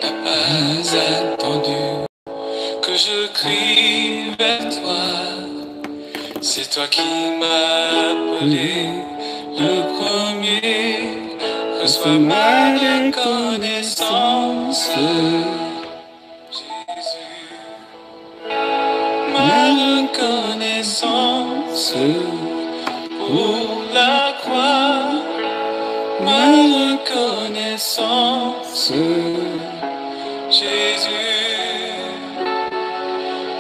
n'as pas attendu que je crie vers toi. C'est toi qui m'as appelé le premier. Reçois ma reconnaissance, Jésus. Ma reconnaissance pour la croix. Ma reconnaissance, Jésus,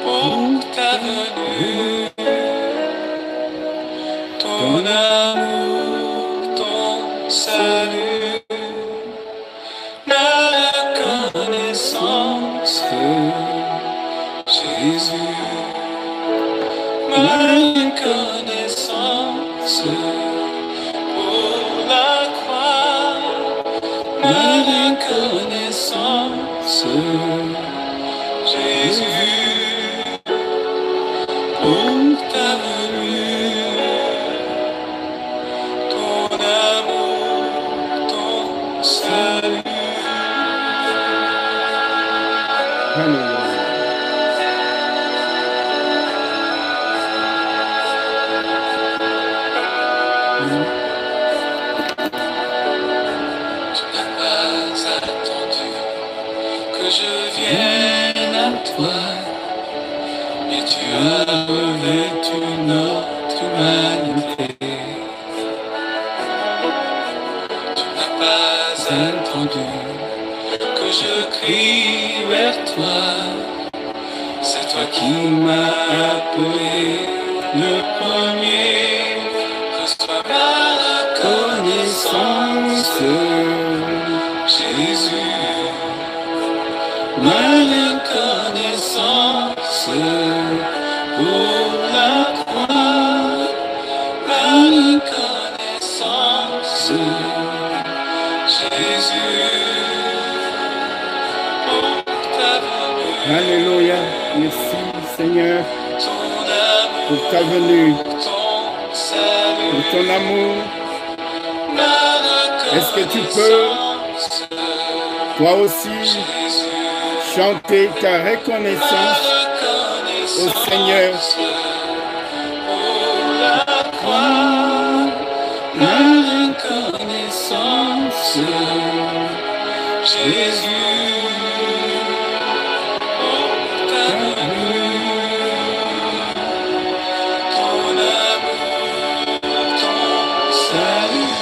pour ta venue, ton amour, ton salut. Ma reconnaissance, Jésus, ma reconnaissance pour la croix. Ma reconnaissance, Jésus, pour ta venue, ton amour, ton salut. Tu n'as pas attendu que je vienne à toi, mais tu as revêtu notre humanité. Tu n'as pas attendu que je crie vers toi. C'est toi qui m'as appelé le premier. Reçois ma reconnaissance, Jésus. Ma reconnaissance pour la croix. Ma reconnaissance, Jésus, pour ta venue. Alléluia. Merci Seigneur pour ta venue, pour ton amour. Est-ce que tu peux, toi aussi, chanter ta reconnaissance au Seigneur? Ma reconnaissance, Jésus, pour ta venue, ton amour, ton salut.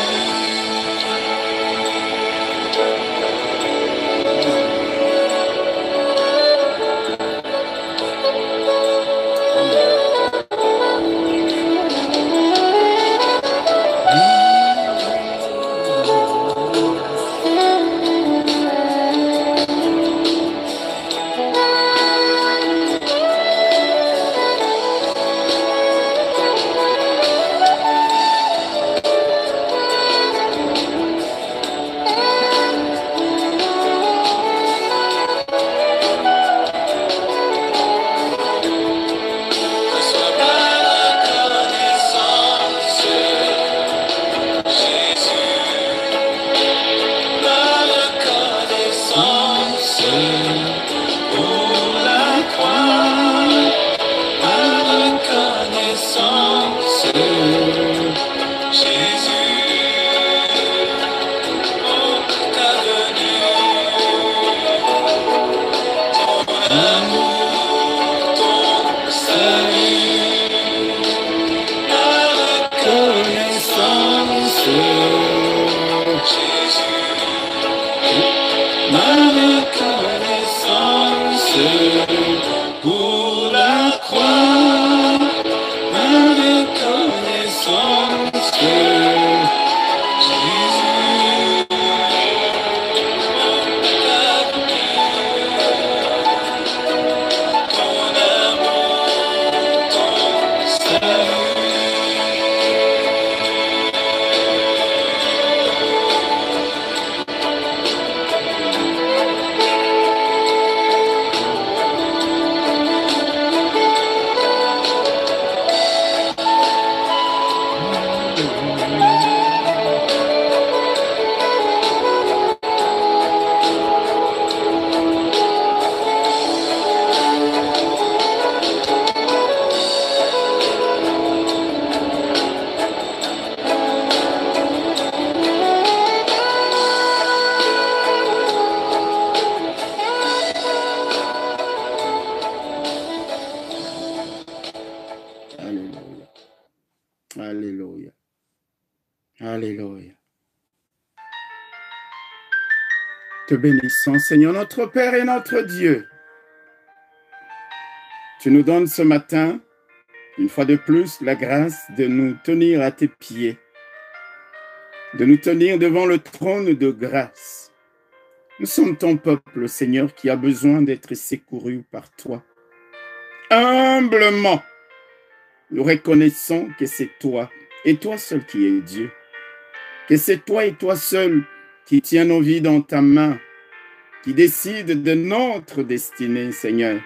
te bénissons, Seigneur, notre Père et notre Dieu. Tu nous donnes ce matin, une fois de plus, la grâce de nous tenir à tes pieds, de nous tenir devant le trône de grâce. Nous sommes ton peuple, Seigneur, qui a besoin d'être secouru par toi. Humblement, nous reconnaissons que c'est toi et toi seul qui es Dieu, que c'est toi et toi seul qui tiens nos vies dans ta main, qui décide de notre destinée, Seigneur.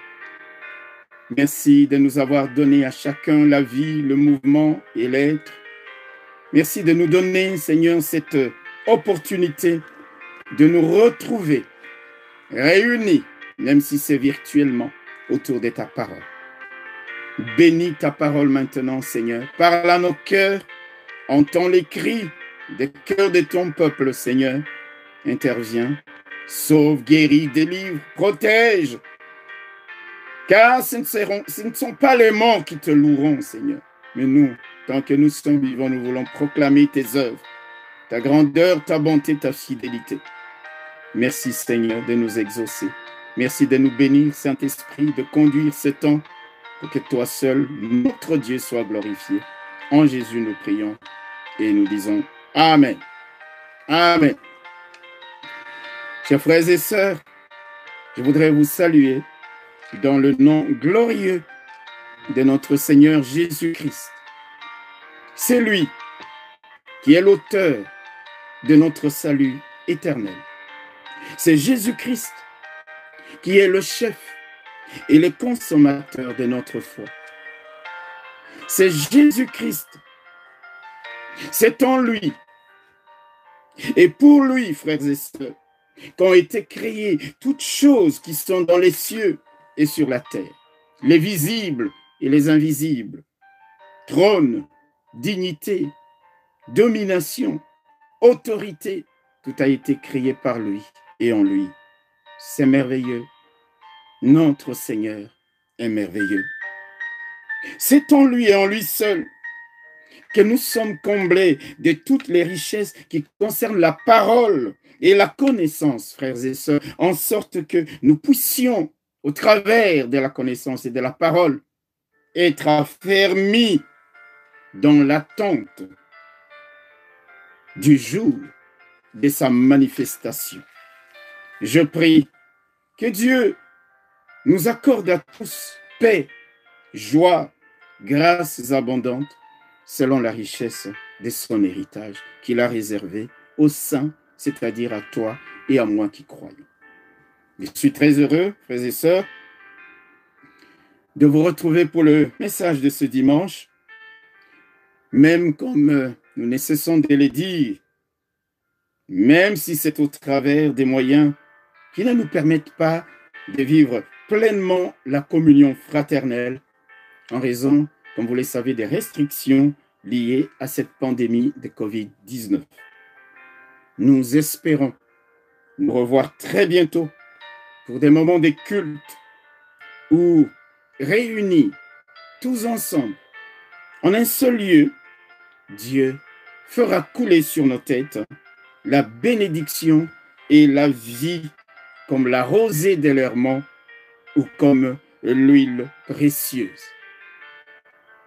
Merci de nous avoir donné à chacun la vie, le mouvement et l'être. Merci de nous donner, Seigneur, cette opportunité de nous retrouver, réunis, même si c'est virtuellement, autour de ta parole. Bénis ta parole maintenant, Seigneur. Parle à nos cœurs, entends les cris des cœurs de ton peuple, Seigneur. Interviens, sauve, guéris, délivre, protège. Car ce ne sont pas les morts qui te loueront, Seigneur. Mais nous, tant que nous sommes vivants, nous voulons proclamer tes œuvres, ta grandeur, ta bonté, ta fidélité. Merci, Seigneur, de nous exaucer. Merci de nous bénir, Saint-Esprit, de conduire ce temps pour que toi seul, notre Dieu, soit glorifié. En Jésus, nous prions et nous disons Amen. Amen. Chers frères et sœurs, je voudrais vous saluer dans le nom glorieux de notre Seigneur Jésus-Christ. C'est lui qui est l'auteur de notre salut éternel. C'est Jésus-Christ qui est le chef et le consommateur de notre foi. C'est Jésus-Christ. C'est en lui et pour lui, frères et sœurs, qu'ont été créées toutes choses qui sont dans les cieux et sur la terre, les visibles et les invisibles, trône, dignité, domination, autorité, tout a été créé par lui et en lui. C'est merveilleux. Notre Seigneur est merveilleux. C'est en lui et en lui seul que nous sommes comblés de toutes les richesses qui concernent la parole et la connaissance, frères et sœurs, en sorte que nous puissions, au travers de la connaissance et de la parole, être affermis dans l'attente du jour de sa manifestation. Je prie que Dieu nous accorde à tous paix, joie, grâces abondantes, selon la richesse de son héritage qu'il a réservé aux saints, c'est-à-dire à toi et à moi qui croyons. Je suis très heureux, frères et sœurs, de vous retrouver pour le message de ce dimanche, même comme nous ne cessons de le dire, même si c'est au travers des moyens qui ne nous permettent pas de vivre pleinement la communion fraternelle en raison, comme vous le savez, des restrictions liées à cette pandémie de Covid-19. Nous espérons nous revoir très bientôt pour des moments de culte où, réunis tous ensemble, en un seul lieu, Dieu fera couler sur nos têtes la bénédiction et la vie comme la rosée de l'Hermon ou comme l'huile précieuse.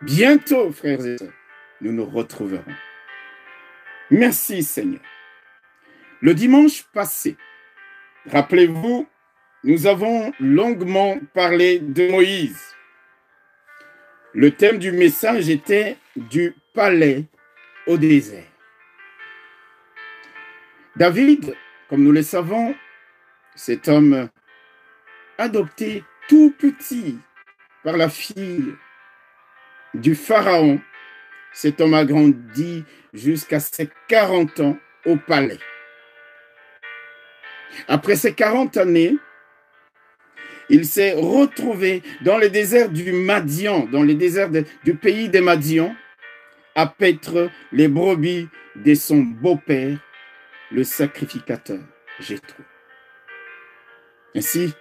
Bientôt, frères et sœurs, nous nous retrouverons. Merci, Seigneur. Le dimanche passé, rappelez-vous, nous avons longuement parlé de Moïse. Le thème du message était du palais au désert. David, comme nous le savons, cet homme adopté tout petit par la fille du Pharaon, cet homme a grandi jusqu'à ses 40 ans au palais. Après ces 40 années, il s'est retrouvé dans le désert du Madian, dans le désert du pays des Madians, à paître les brebis de son beau-père, le sacrificateur Jéthro. Ainsi,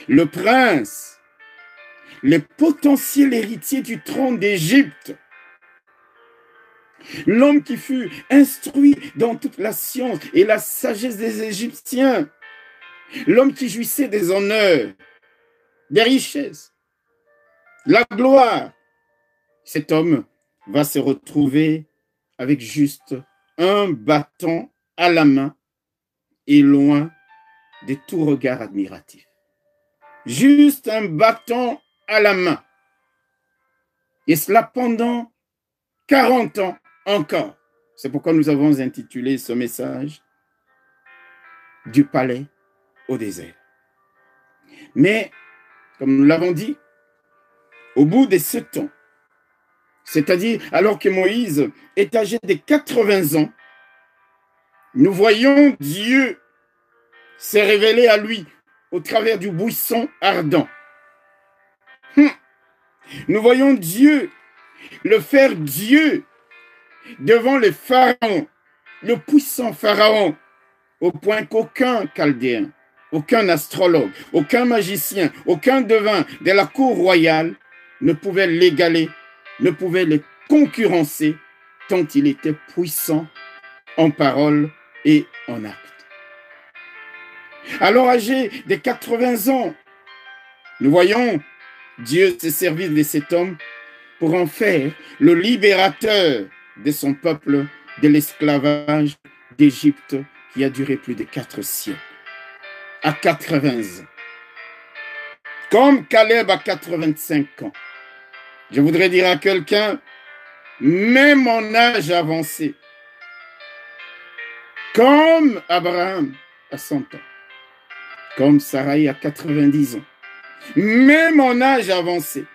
le prince, le potentiel héritier du trône d'Égypte, L'homme qui fut instruit dans toute la science et la sagesse des Égyptiens. L'homme qui jouissait des honneurs, des richesses, la gloire. Cet homme va se retrouver avec juste un bâton à la main et loin de tout regard admiratif. Juste un bâton à la main. Et cela pendant 40 ans encore. C'est pourquoi nous avons intitulé ce message « Du palais au désert ». Mais, comme nous l'avons dit, au bout de ce temps, c'est-à-dire alors que Moïse est âgé de 80 ans, nous voyons Dieu se révéler à lui au travers du buisson ardent. Nous voyons Dieu, le faire Dieu devant le pharaon, le puissant pharaon, au point qu'aucun chaldéen, aucun astrologue, aucun magicien, aucun devin de la cour royale ne pouvait l'égaler, ne pouvait le concurrencer, tant il était puissant en parole et en acte. Alors, âgé de 80 ans, nous voyons Dieu se servir de cet homme pour en faire le libérateur de son peuple de l'esclavage d'Égypte qui a duré plus de 4 siècles. À 80 ans. Comme Caleb à 85 ans. Je voudrais dire à quelqu'un, même en âge avancé, comme Abraham à 100 ans, comme Sarai à 90 ans, même en âge avancé,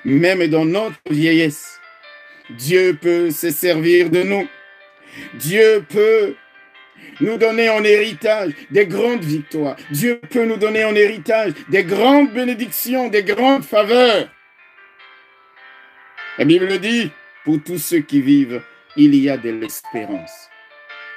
même dans notre vieillesse, Dieu peut se servir de nous. Dieu peut nous donner en héritage des grandes victoires. Dieu peut nous donner en héritage des grandes bénédictions, des grandes faveurs. La Bible dit, pour tous ceux qui vivent, il y a de l'espérance.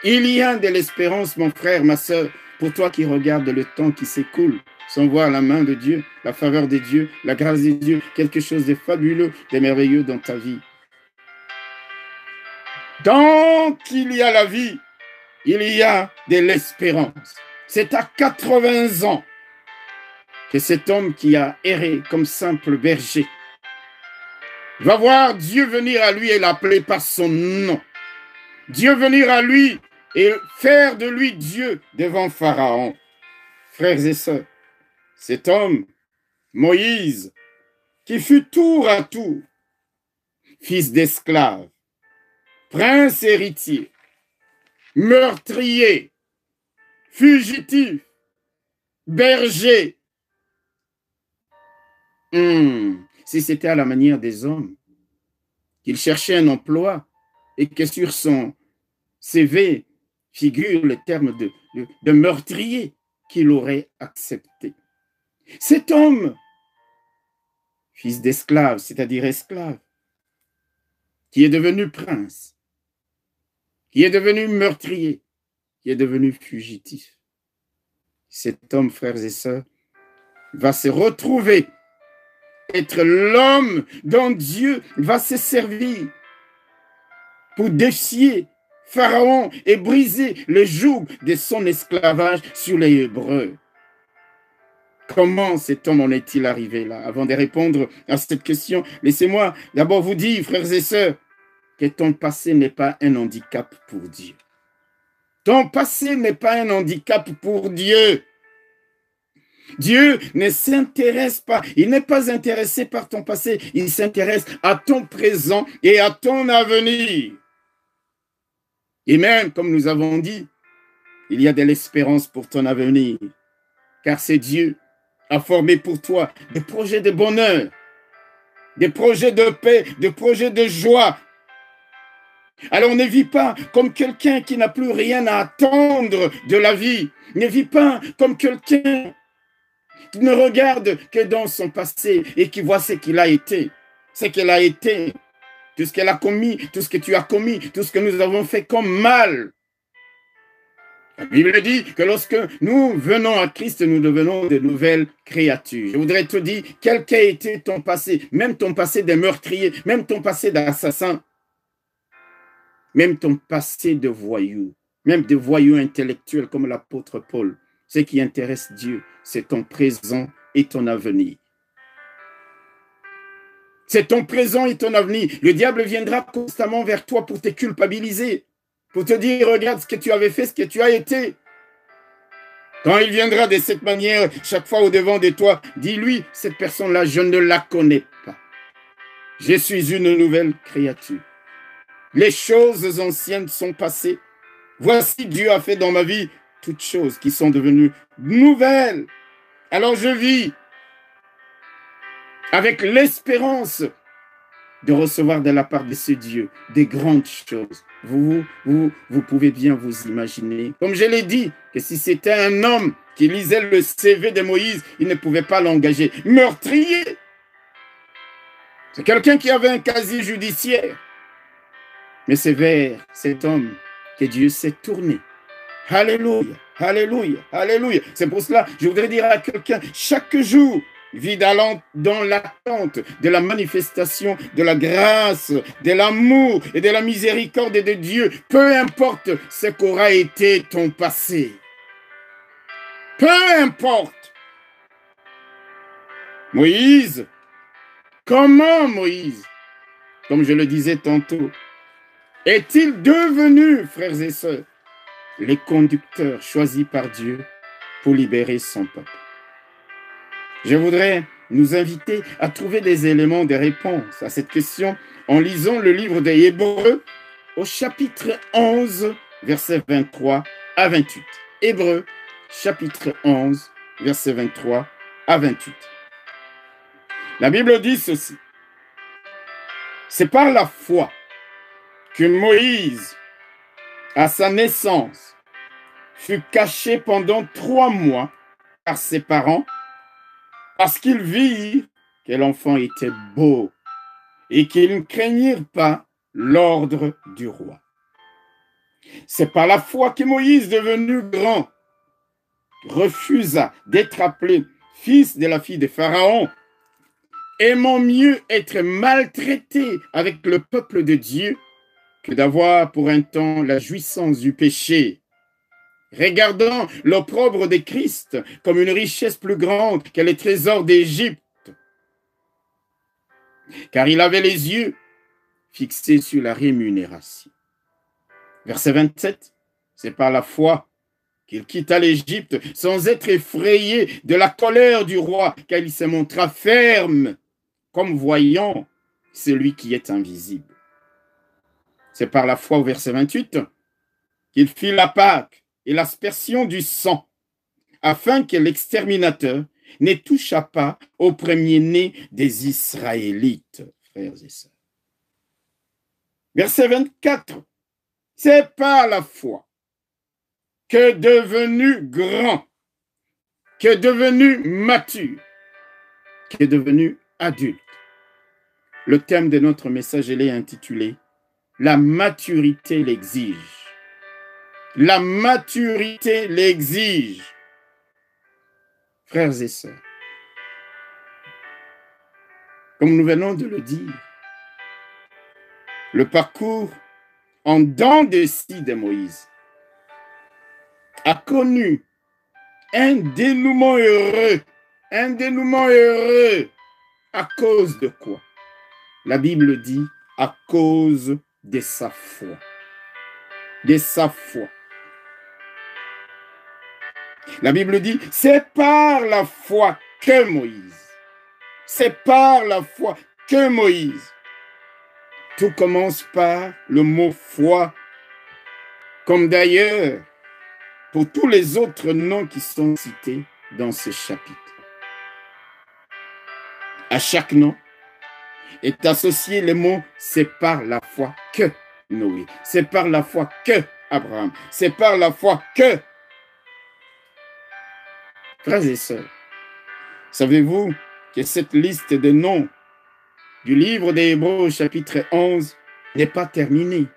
Il y a de l'espérance, mon frère, ma soeur, pour toi qui regardes le temps qui s'écoule, sans voir la main de Dieu, la faveur de Dieu, la grâce de Dieu, quelque chose de fabuleux, de merveilleux dans ta vie. Tant qu'il y a la vie, il y a de l'espérance. C'est à 80 ans que cet homme qui a erré comme simple berger va voir Dieu venir à lui et l'appeler par son nom. Dieu venir à lui et faire de lui Dieu devant Pharaon. Frères et sœurs, cet homme, Moïse, qui fut tour à tour fils d'esclave, prince héritier, meurtrier, fugitif, berger. Si c'était à la manière des hommes, qu'il cherchait un emploi et que sur son CV figure le terme de meurtrier qu'il aurait accepté. Cet homme, fils d'esclave, c'est-à-dire esclave, qui est devenu prince, qui est devenu meurtrier, qui est devenu fugitif. Cet homme, frères et sœurs, va se retrouver être l'homme dont Dieu va se servir pour défier Pharaon et briser le joug de son esclavage sur les Hébreux. Comment cet homme en est-il arrivé là? Avant de répondre à cette question, laissez-moi d'abord vous dire, frères et sœurs, que ton passé n'est pas un handicap pour Dieu. Ton passé n'est pas un handicap pour Dieu. Dieu ne s'intéresse pas, il n'est pas intéressé par ton passé, il s'intéresse à ton présent et à ton avenir. Et même, comme nous avons dit, il y a de l'espérance pour ton avenir, car c'est Dieu a formé pour toi des projets de bonheur, des projets de paix, des projets de joie. Alors ne vis pas comme quelqu'un qui n'a plus rien à attendre de la vie. Ne vis pas comme quelqu'un qui ne regarde que dans son passé et qui voit ce qu'il a été. Ce qu'elle a été, tout ce qu'elle a commis, tout ce que tu as commis, tout ce que nous avons fait comme mal. La Bible dit que lorsque nous venons à Christ, nous devenons de nouvelles créatures. Je voudrais te dire, quel qu'a été ton passé, même ton passé de meurtrier, même ton passé d'assassin. même ton passé de voyou, même de voyou intellectuel comme l'apôtre Paul. Ce qui intéresse Dieu, c'est ton présent et ton avenir. C'est ton présent et ton avenir. Le diable viendra constamment vers toi pour te culpabiliser, pour te dire, regarde ce que tu avais fait, ce que tu as été. Quand il viendra de cette manière, chaque fois au-devant de toi, dis-lui, cette personne-là, je ne la connais pas. Je suis une nouvelle créature. Les choses anciennes sont passées. Voici, Dieu a fait dans ma vie toutes choses qui sont devenues nouvelles. Alors je vis avec l'espérance de recevoir de la part de ce Dieu des grandes choses. Vous pouvez bien vous imaginer, comme je l'ai dit, que si c'était un homme qui lisait le CV de Moïse, il ne pouvait pas l'engager. Meurtrier! C'est quelqu'un qui avait un casier judiciaire. Mais c'est vers cet homme que Dieu s'est tourné. Alléluia, alléluia, alléluia. C'est pour cela, je voudrais dire à quelqu'un, chaque jour, vis dans l'attente de la manifestation de la grâce, de l'amour et de la miséricorde de Dieu, peu importe ce qu'aura été ton passé. Peu importe. Moïse, comment Moïse, comme je le disais tantôt, est-il devenu, frères et sœurs, les conducteurs choisis par Dieu pour libérer son peuple? Je voudrais nous inviter à trouver des éléments de réponse à cette question en lisant le livre des Hébreux au chapitre 11, versets 23 à 28. Hébreux, chapitre 11, versets 23 à 28. La Bible dit ceci. C'est par la foi que Moïse, à sa naissance, fut caché pendant 3 mois par ses parents parce qu'ils virent que l'enfant était beau et qu'ils ne craignirent pas l'ordre du roi. C'est par la foi que Moïse, devenu grand, refusa d'être appelé fils de la fille de Pharaon, aimant mieux être maltraité avec le peuple de Dieu que d'avoir pour un temps la jouissance du péché, regardant l'opprobre de Christ comme une richesse plus grande que les trésors d'Égypte, car il avait les yeux fixés sur la rémunération. Verset 27, c'est par la foi qu'il quitta l'Égypte sans être effrayé de la colère du roi, car il se montra ferme, comme voyant celui qui est invisible. C'est par la foi au verset 28 qu'il fit la Pâque et l'aspersion du sang, afin que l'exterminateur ne touchât pas au premier-né des Israélites, frères et sœurs. Verset 24, c'est par la foi que devenu grand, que devenu mature, que devenu adulte. Le thème de notre message est intitulé « La maturité l'exige ». La maturité l'exige. Frères et sœurs, comme nous venons de le dire, le parcours en dents de scie de Moïse a connu un dénouement heureux. Un dénouement heureux. À cause de quoi? La Bible dit à cause de sa foi. De sa foi. La Bible dit, c'est par la foi que Moïse. C'est par la foi que Moïse. Tout commence par le mot foi, comme d'ailleurs pour tous les autres noms qui sont cités dans ce chapitre. À chaque nom est associé le mot « c'est par la foi que Noé ». C'est par la foi que Abraham. C'est par la foi que... Frères et sœurs, savez-vous que cette liste de noms du livre des Hébreux chapitre 11 n'est pas terminée?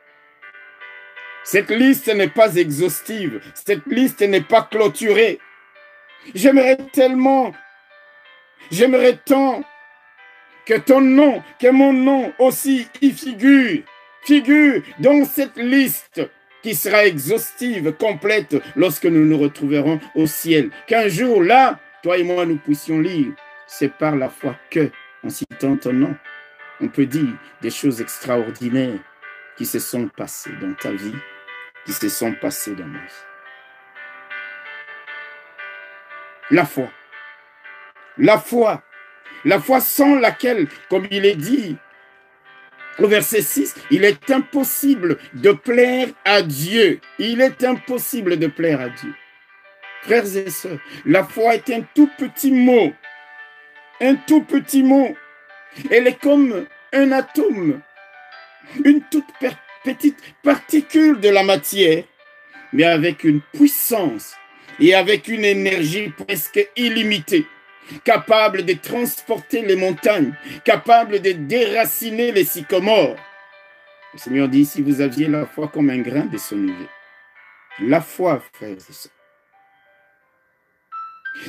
Cette liste n'est pas exhaustive. Cette liste n'est pas clôturée. J'aimerais tant que ton nom, que mon nom aussi y figure. figure dans cette liste qui sera exhaustive, complète, lorsque nous nous retrouverons au ciel. Qu'un jour, là, toi et moi, nous puissions lire. C'est par la foi que, en citant ton nom, on peut dire des choses extraordinaires qui se sont passées dans ta vie, qui se sont passées dans ma vie. La foi. La foi. La foi sans laquelle, comme il est dit au verset 6, il est impossible de plaire à Dieu. Il est impossible de plaire à Dieu. Frères et sœurs, la foi est un tout petit mot. Un tout petit mot. Elle est comme un atome, une toute petite particule de la matière, mais avec une puissance et avec une énergie presque illimitée, capable de transporter les montagnes, capable de déraciner les sycomores. Le Seigneur dit, si vous aviez la foi comme un grain de sénévé, la foi, frères et sœurs,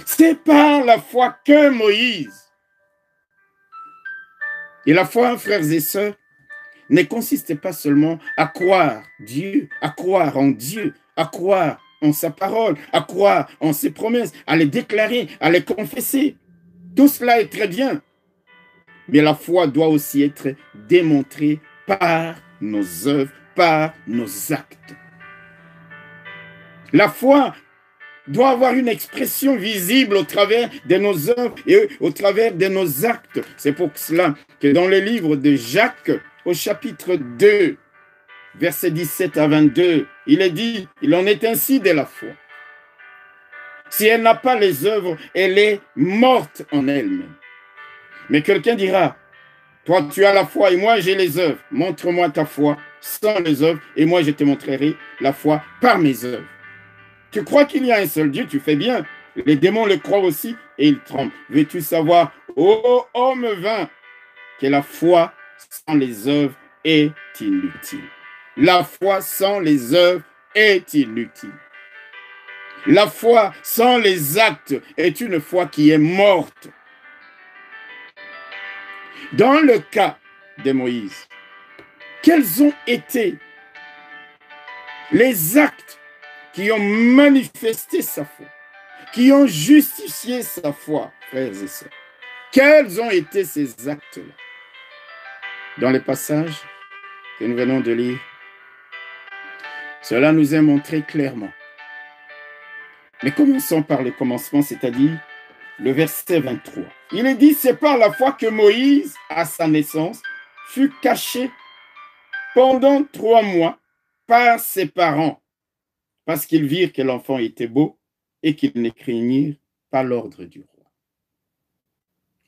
c'est par la foi que Moïse. Et la foi, frères et sœurs, ne consiste pas seulement à croire Dieu, à croire en Dieu, à croire en sa parole, à croire en ses promesses, à les déclarer, à les confesser. Tout cela est très bien. Mais la foi doit aussi être démontrée par nos œuvres, par nos actes. La foi doit avoir une expression visible au travers de nos œuvres et au travers de nos actes. C'est pour cela que dans le livre de Jacques, au chapitre 2, versets 17 à 22, il est dit, il en est ainsi de la foi. Si elle n'a pas les œuvres, elle est morte en elle-même. Mais quelqu'un dira, toi tu as la foi et moi j'ai les œuvres. Montre-moi ta foi sans les œuvres et moi je te montrerai la foi par mes œuvres. Tu crois qu'il y a un seul Dieu, tu fais bien. Les démons le croient aussi et ils tremblent. Veux-tu savoir, ô homme vain, que la foi sans les œuvres est inutile. La foi sans les œuvres est inutile. La foi sans les actes est une foi qui est morte. Dans le cas de Moïse, quels ont été les actes qui ont manifesté sa foi, qui ont justifié sa foi, frères et sœurs? Quels ont été ces actes-là? Dans les passages que nous venons de lire, cela nous est montré clairement. Mais commençons par le commencement, c'est-à-dire le verset 23. Il est dit, c'est par la foi que Moïse, à sa naissance, fut caché pendant 3 mois par ses parents, parce qu'ils virent que l'enfant était beau et qu'ils ne craignirent pas l'ordre du roi.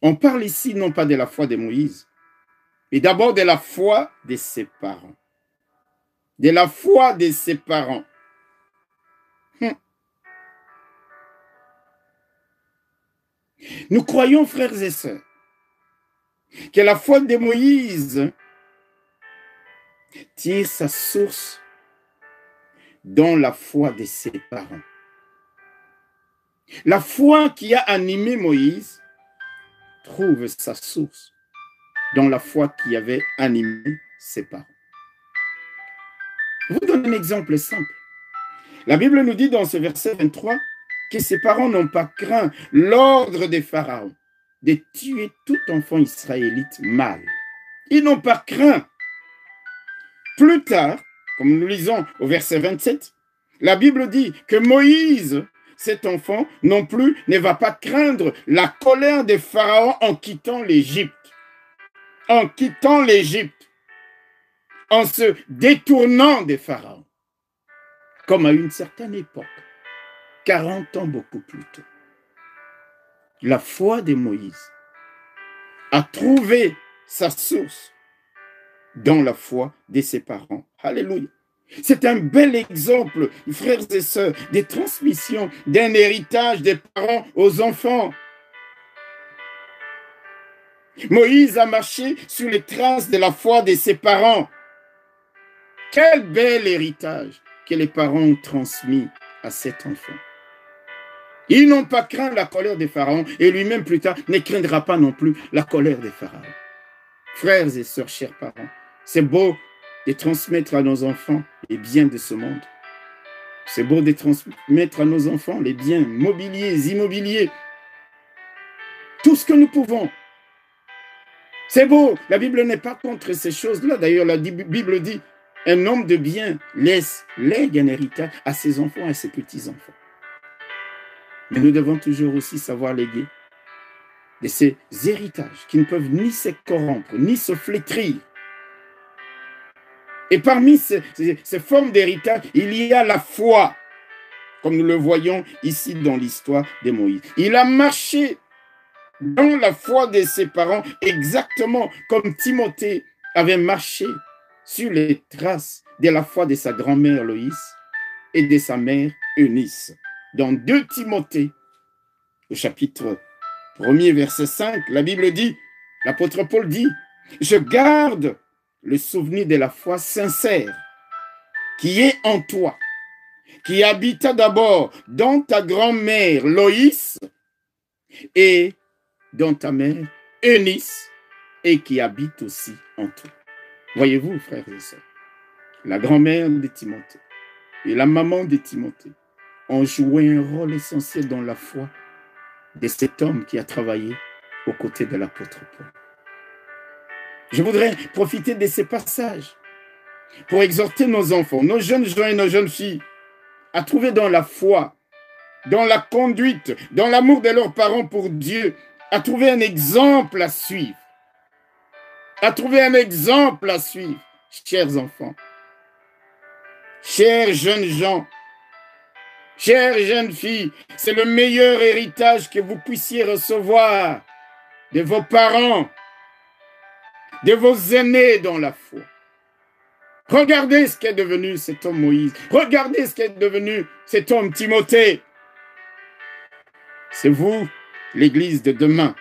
On parle ici non pas de la foi de Moïse, mais d'abord de la foi de ses parents. De la foi de ses parents. Nous croyons, frères et sœurs, que la foi de Moïse tire sa source dans la foi de ses parents. La foi qui a animé Moïse trouve sa source dans la foi qui avait animé ses parents. Je vous donne un exemple simple. La Bible nous dit dans ce verset 23 que ses parents n'ont pas craint l'ordre des pharaons de tuer tout enfant israélite mâle. Ils n'ont pas craint. Plus tard, comme nous lisons au verset 27, la Bible dit que Moïse, cet enfant, non plus, ne va pas craindre la colère des pharaons en quittant l'Égypte. En quittant l'Égypte, en se détournant des pharaons, comme à une certaine époque, 40 ans beaucoup plus tôt. La foi de Moïse a trouvé sa source dans la foi de ses parents. Alléluia. C'est un bel exemple, frères et sœurs, des transmissions d'un héritage des parents aux enfants. Moïse a marché sur les traces de la foi de ses parents. Quel bel héritage que les parents ont transmis à cet enfant. Ils n'ont pas craint la colère des pharaons et lui-même plus tard ne craindra pas non plus la colère des pharaons. Frères et sœurs, chers parents, c'est beau de transmettre à nos enfants les biens de ce monde. C'est beau de transmettre à nos enfants les biens mobiliers, immobiliers, tout ce que nous pouvons. C'est beau, la Bible n'est pas contre ces choses-là. D'ailleurs, la Bible dit, un homme de bien lègue un héritage à ses enfants et à ses petits-enfants. Mais nous devons toujours aussi savoir léguer de ces héritages qui ne peuvent ni se corrompre, ni se flétrir. Et parmi ces formes d'héritage, il y a la foi, comme nous le voyons ici dans l'histoire de Moïse. Il a marché dans la foi de ses parents, exactement comme Timothée avait marché sur les traces de la foi de sa grand-mère Loïs et de sa mère Eunice. Dans 2 Timothée, au chapitre 1er, verset 5, la Bible dit, l'apôtre Paul dit, « Je garde le souvenir de la foi sincère qui est en toi, qui habita d'abord dans ta grand-mère Loïs et dans ta mère Eunice et qui habite aussi en toi. » Voyez-vous, frères et sœurs, la grand-mère de Timothée et la maman de Timothée ont joué un rôle essentiel dans la foi de cet homme qui a travaillé aux côtés de l'apôtre Paul. Je voudrais profiter de ces passages pour exhorter nos enfants, nos jeunes gens et nos jeunes filles à trouver dans la foi, dans la conduite, dans l'amour de leurs parents pour Dieu, à trouver un exemple à suivre. À trouver un exemple à suivre, chers enfants, chers jeunes gens, chères jeunes filles, c'est le meilleur héritage que vous puissiez recevoir de vos parents, de vos aînés dans la foi. Regardez ce qu'est devenu cet homme Moïse. Regardez ce qu'est devenu cet homme Timothée. C'est vous, l'Église de demain.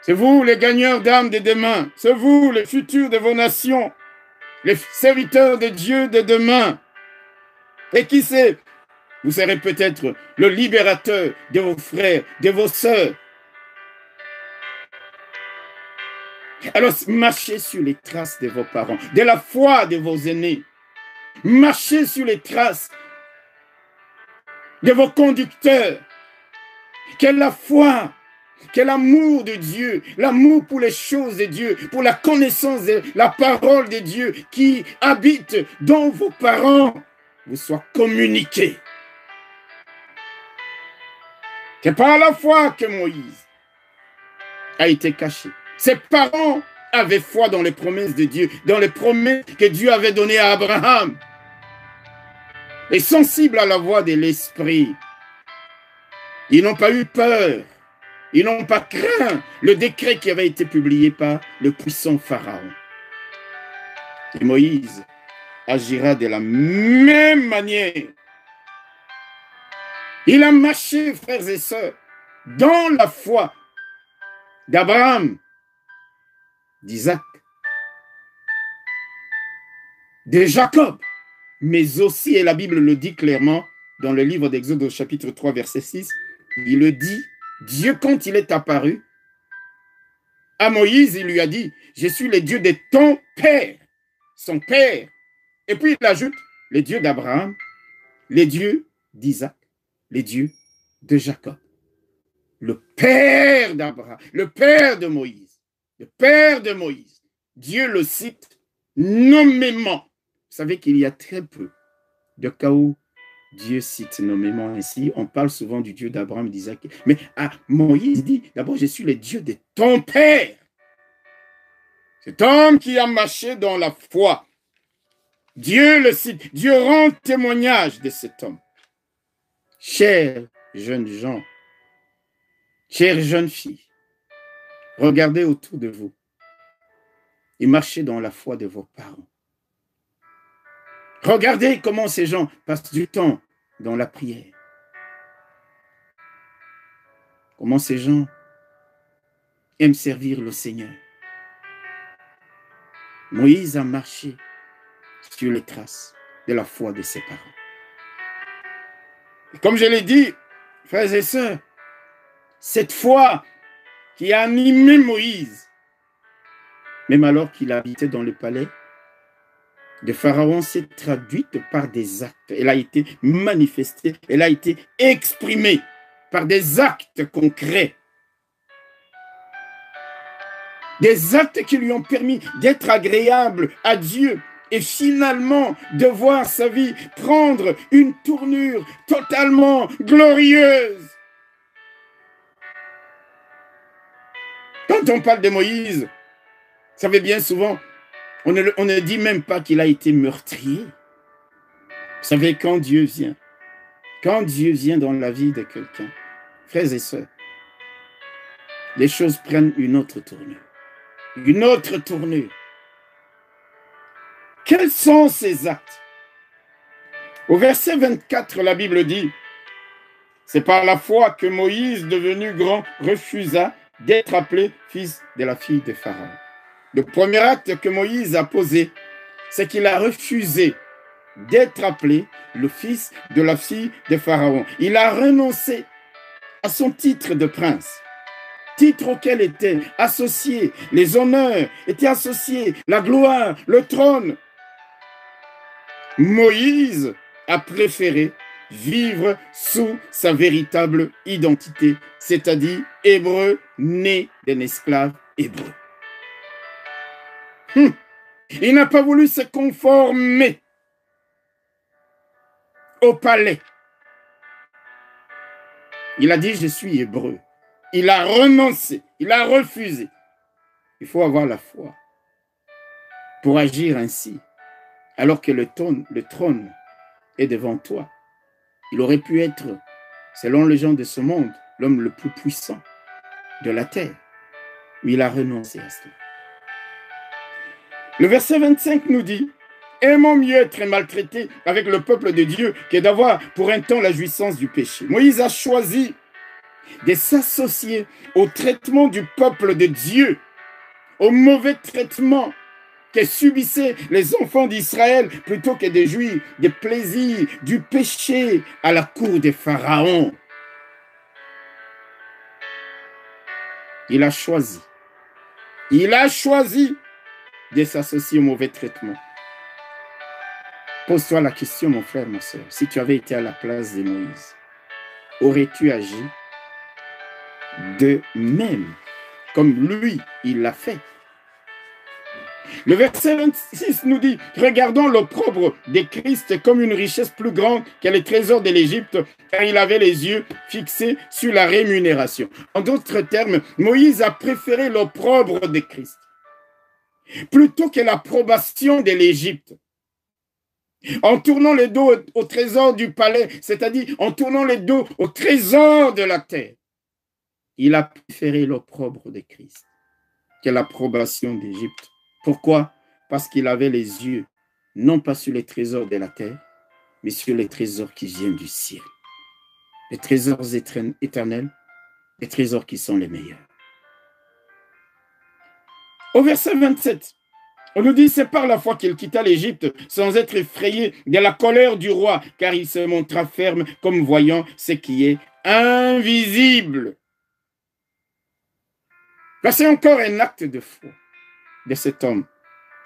C'est vous, les gagneurs d'âmes de demain. C'est vous, les futurs de vos nations. Les serviteurs de Dieu de demain. Et qui sait, vous serez peut-être le libérateur de vos frères, de vos sœurs. Alors, marchez sur les traces de vos parents, de la foi de vos aînés. Marchez sur les traces de vos conducteurs. Que la foi, que l'amour de Dieu, l'amour pour les choses de Dieu, pour la connaissance de la parole de Dieu qui habite dans vos parents, vous soit communiqué. C'est par la foi que Moïse a été caché. Ses parents avaient foi dans les promesses de Dieu, dans les promesses que Dieu avait données à Abraham. Et sensibles à la voix de l'Esprit, ils n'ont pas eu peur, ils n'ont pas craint le décret qui avait été publié par le puissant Pharaon. Et Moïse agira de la même manière. Il a marché, frères et sœurs, dans la foi d'Abraham, d'Isaac, de Jacob, mais aussi, et la Bible le dit clairement, dans le livre d'Exode au chapitre 3, verset 6, il le dit, Dieu, quand il est apparu à Moïse, il lui a dit, je suis le Dieu de ton père, son père. Et puis il ajoute, les dieux d'Abraham, les dieux d'Isaac, les dieux de Jacob. Le père d'Abraham, le père de Moïse, le père de Moïse. Dieu le cite nommément. Vous savez qu'il y a très peu de cas où Dieu cite nommément ainsi. On parle souvent du Dieu d'Abraham, d'Isaac. Mais Moïse dit, d'abord, je suis le Dieu de ton père. Cet homme qui a marché dans la foi. Dieu le cite. Dieu rend témoignage de cet homme. Chers jeunes gens, chères jeunes filles, regardez autour de vous et marchez dans la foi de vos parents. Regardez comment ces gens passent du temps dans la prière. Comment ces gens aiment servir le Seigneur. Moïse a marché sur les traces de la foi de ses parents. Et comme je l'ai dit, frères et sœurs, cette foi qui a animé Moïse, même alors qu'il habitait dans le palais, de Pharaon s'est traduite par des actes. Elle a été manifestée, elle a été exprimée par des actes concrets. Des actes qui lui ont permis d'être agréable à Dieu et finalement de voir sa vie prendre une tournure totalement glorieuse. Quand on parle de Moïse, vous savez bien souvent, on ne dit même pas qu'il a été meurtrier. Vous savez, quand Dieu vient dans la vie de quelqu'un, frères et sœurs, les choses prennent une autre tournure. Une autre tournure. Quels sont ces actes? Au verset 24, la Bible dit, c'est par la foi que Moïse, devenu grand, refusa d'être appelé fils de la fille de Pharaon. Le premier acte que Moïse a posé, c'est qu'il a refusé d'être appelé le fils de la fille de Pharaon. Il a renoncé à son titre de prince, titre auquel étaient associés les honneurs, étaient associés la gloire, le trône. Moïse a préféré vivre sous sa véritable identité, c'est-à-dire hébreu, né d'un esclave hébreu. Il n'a pas voulu se conformer au palais. Il a dit, je suis hébreu. Il a renoncé, il a refusé. Il faut avoir la foi pour agir ainsi, alors que le trône est devant toi. Il aurait pu être, selon les gens de ce monde, l'homme le plus puissant de la terre. Mais il a renoncé à cela. Le verset 25 nous dit, « Aimons mieux être maltraité avec le peuple de Dieu que d'avoir pour un temps la jouissance du péché. » Moïse a choisi de s'associer au traitement du peuple de Dieu, au mauvais traitement que subissaient les enfants d'Israël plutôt que de jouir des plaisirs du péché à la cour des pharaons. Il a choisi de s'associer au mauvais traitement. Pose-toi la question, mon frère, ma soeur, si tu avais été à la place de Moïse, aurais-tu agi de même, comme lui, il l'a fait? Le verset 26 nous dit, « Regardons l'opprobre de Christ comme une richesse plus grande que les trésors de l'Égypte, car il avait les yeux fixés sur la rémunération. » En d'autres termes, Moïse a préféré l'opprobre de Christ plutôt que l'approbation de l'Égypte. En tournant le dos au trésor du palais, c'est-à-dire en tournant le dos au trésor de la terre, il a préféré l'opprobre de Christ que l'approbation d'Égypte. Pourquoi? Parce qu'il avait les yeux, non pas sur les trésors de la terre, mais sur les trésors qui viennent du ciel. Les trésors éternels, les trésors qui sont les meilleurs. Au verset 27, on nous dit, c'est par la foi qu'il quitta l'Égypte sans être effrayé de la colère du roi, car il se montra ferme comme voyant ce qui est invisible. Là, c'est encore un acte de foi de cet homme.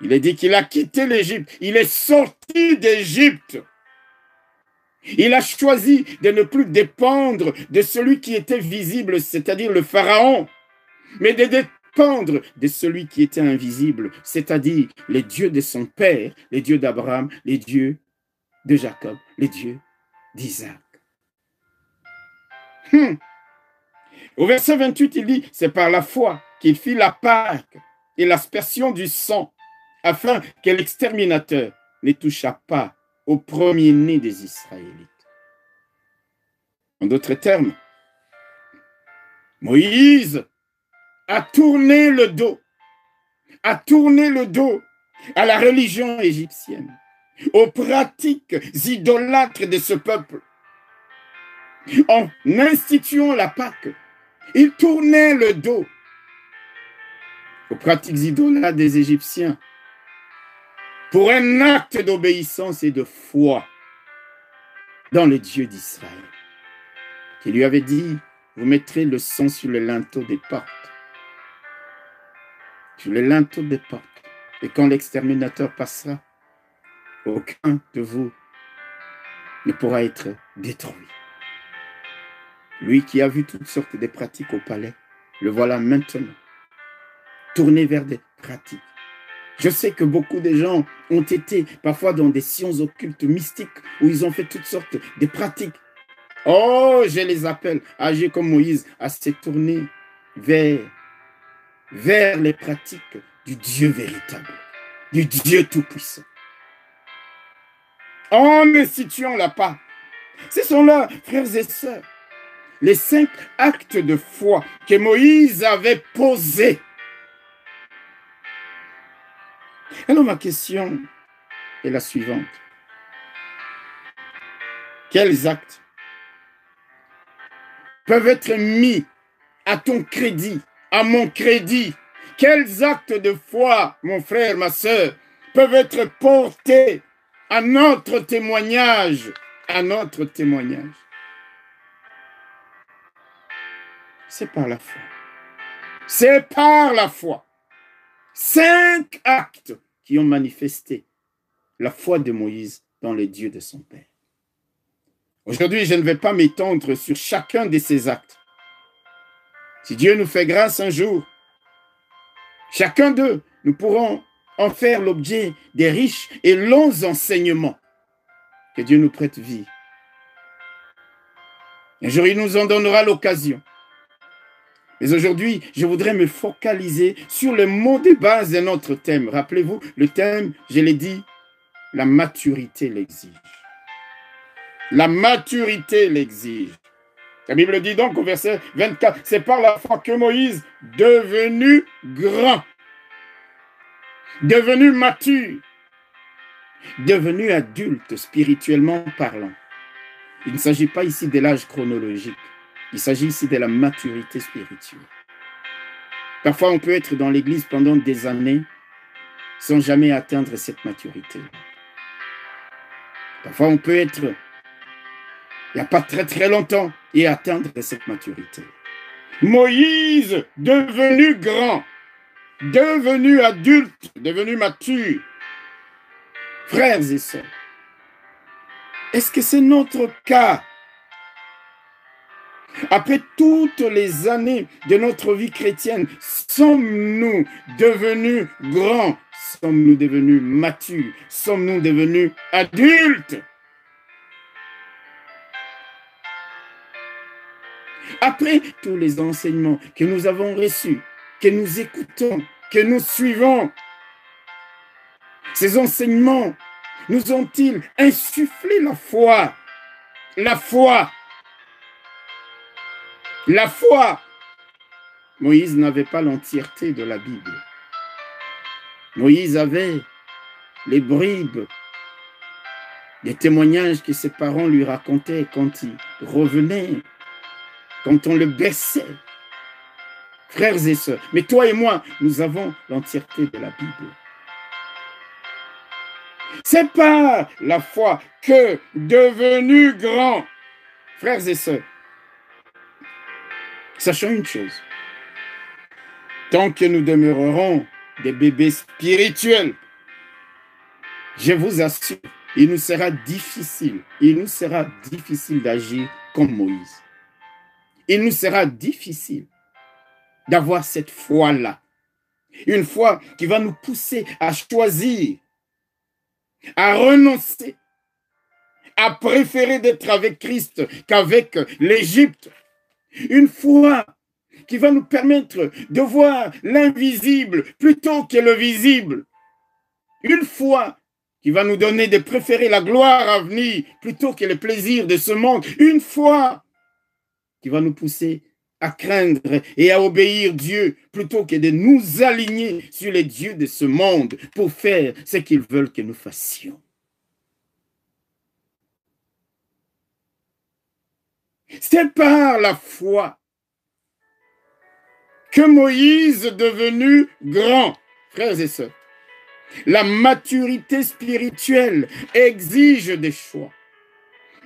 Il est dit qu'il a quitté l'Égypte. Il est sorti d'Égypte. Il a choisi de ne plus dépendre de celui qui était visible, c'est-à-dire le Pharaon, mais de dépendre de celui qui était invisible, c'est-à-dire les dieux de son père, les dieux d'Abraham, les dieux de Jacob, les dieux d'Isaac. Au verset 28, il dit, c'est par la foi qu'il fit la Pâque et l'aspersion du sang, afin que l'exterminateur ne touchât pas au premier-né des Israélites. En d'autres termes, Moïse a tourné le dos à la religion égyptienne, aux pratiques idolâtres de ce peuple. En instituant la Pâque, il tournait le dos aux pratiques idolâtres des Égyptiens pour un acte d'obéissance et de foi dans le Dieu d'Israël, qui lui avait dit, vous mettrez le sang sur le linteau des portes. Sur le linteau des portes. Et quand l'exterminateur passera, aucun de vous ne pourra être détruit. Lui qui a vu toutes sortes de pratiques au palais, le voilà maintenant tourné vers des pratiques. Je sais que beaucoup de gens ont été parfois dans des sciences occultes mystiques où ils ont fait toutes sortes de pratiques. Oh, je les appelle, agir comme Moïse, à se tourner vers les pratiques du Dieu véritable, du Dieu tout-puissant. En ne situant-la pas, ce sont là, frères et sœurs, les 5 actes de foi que Moïse avait posés. Alors ma question est la suivante. Quels actes peuvent être mis à ton crédit, à mon crédit? Quels actes de foi, mon frère, ma sœur, peuvent être portés à notre témoignage, à notre témoignage? C'est par la foi. C'est par la foi. 5 actes qui ont manifesté la foi de Moïse dans les dieux de son père. Aujourd'hui, je ne vais pas m'étendre sur chacun de ces actes. Si Dieu nous fait grâce un jour, chacun d'eux, nous pourrons en faire l'objet des riches et longs enseignements. Que Dieu nous prête vie. Un jour, il nous en donnera l'occasion. Mais aujourd'hui, je voudrais me focaliser sur le mot de base de notre thème. Rappelez-vous, le thème, je l'ai dit, la maturité l'exige. La maturité l'exige. La Bible dit donc au verset 24, c'est par la foi que Moïse, devenu grand, devenu mature, devenu adulte spirituellement parlant. Il ne s'agit pas ici de l'âge chronologique. Il s'agit ici de la maturité spirituelle. Parfois, on peut être dans l'église pendant des années sans jamais atteindre cette maturité. Parfois, on peut être, il n'y a pas très longtemps, et atteindre cette maturité. Moïse, devenu grand, devenu adulte, devenu mature. Frères et sœurs, est-ce que c'est notre cas? Après toutes les années de notre vie chrétienne, sommes-nous devenus grands? Sommes-nous devenus matures? Sommes-nous devenus adultes? Après tous les enseignements que nous avons reçus, que nous écoutons, que nous suivons, ces enseignements nous ont-ils insufflé la foi? La foi. La foi. Moïse n'avait pas l'entièreté de la Bible. Moïse avait les bribes des témoignages que ses parents lui racontaient quand il revenait, quand on le berçait. Frères et sœurs, mais toi et moi, nous avons l'entièreté de la Bible. C'est par la foi que, devenu grand, frères et sœurs, sachons une chose, tant que nous demeurerons des bébés spirituels, je vous assure, il nous sera difficile d'agir comme Moïse. Il nous sera difficile d'avoir cette foi-là. Une foi qui va nous pousser à choisir, à renoncer, à préférer d'être avec Christ qu'avec l'Égypte. Une foi qui va nous permettre de voir l'invisible plutôt que le visible. Une foi qui va nous donner de préférer la gloire à venir plutôt que les plaisirs de ce monde. Une foi qui va nous pousser à craindre et à obéir Dieu plutôt que de nous aligner sur les dieux de ce monde pour faire ce qu'ils veulent que nous fassions. C'est par la foi que Moïse est devenu grand, frères et sœurs. La maturité spirituelle exige des choix.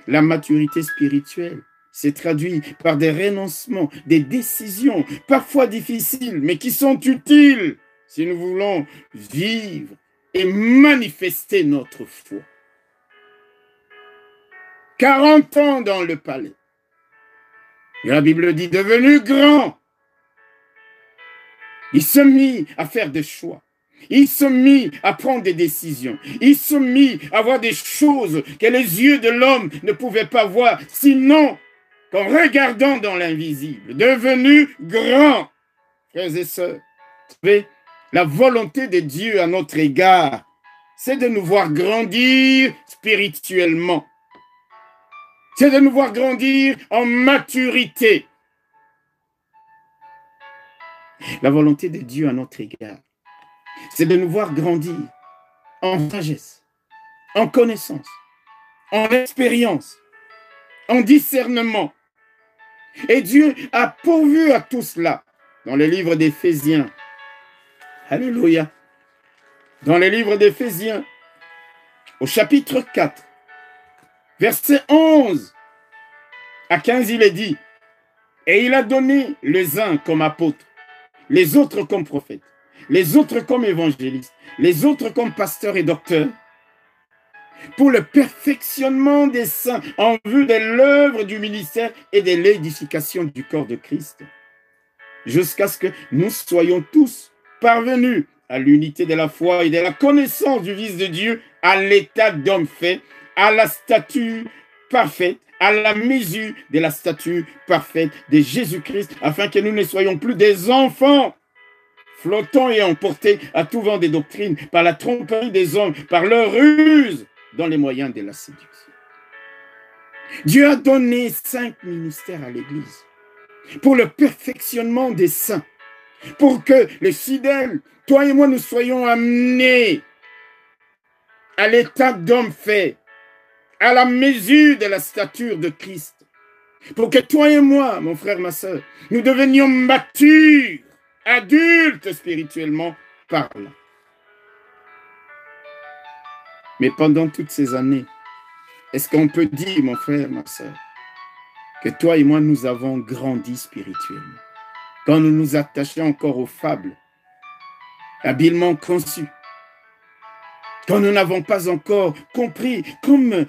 La maturité spirituelle se traduit par des renoncements, des décisions, parfois difficiles, mais qui sont utiles si nous voulons vivre et manifester notre foi. 40 ans dans le palais. Et la Bible dit, devenu grand, il se mit à faire des choix. Il se mit à prendre des décisions. Il se mit à voir des choses que les yeux de l'homme ne pouvaient pas voir, sinon qu'en regardant dans l'invisible. Devenu grand, frères et sœurs. Vous savez, la volonté de Dieu à notre égard, c'est de nous voir grandir spirituellement. C'est de nous voir grandir en maturité. La volonté de Dieu à notre égard, c'est de nous voir grandir en sagesse, en connaissance, en expérience, en discernement. Et Dieu a pourvu à tout cela dans le livre d'Éphésiens. Alléluia. Dans le livre d'Éphésiens, au chapitre 4, verset 11 à 15, il est dit, « Et il a donné les uns comme apôtres, les autres comme prophètes, les autres comme évangélistes, les autres comme pasteurs et docteurs, pour le perfectionnement des saints en vue de l'œuvre du ministère et de l'édification du corps de Christ, jusqu'à ce que nous soyons tous parvenus à l'unité de la foi et de la connaissance du Fils de Dieu, à l'état d'homme fait, à la stature parfaite, à la mesure de la stature parfaite de Jésus-Christ, afin que nous ne soyons plus des enfants flottants et emportés à tout vent des doctrines, par la tromperie des hommes, par leur ruse, dans les moyens de la séduction. Dieu a donné 5 ministères à l'Église pour le perfectionnement des saints, pour que les fidèles, toi et moi, nous soyons amenés à l'état d'homme fait, à la mesure de la stature de Christ, pour que toi et moi, mon frère, ma soeur, nous devenions matures, adultes spirituellement parlant. Mais pendant toutes ces années, est-ce qu'on peut dire, mon frère, ma soeur, que toi et moi, nous avons grandi spirituellement? Quand nous nous attachons encore aux fables, habilement conçues, quand nous n'avons pas encore compris, comme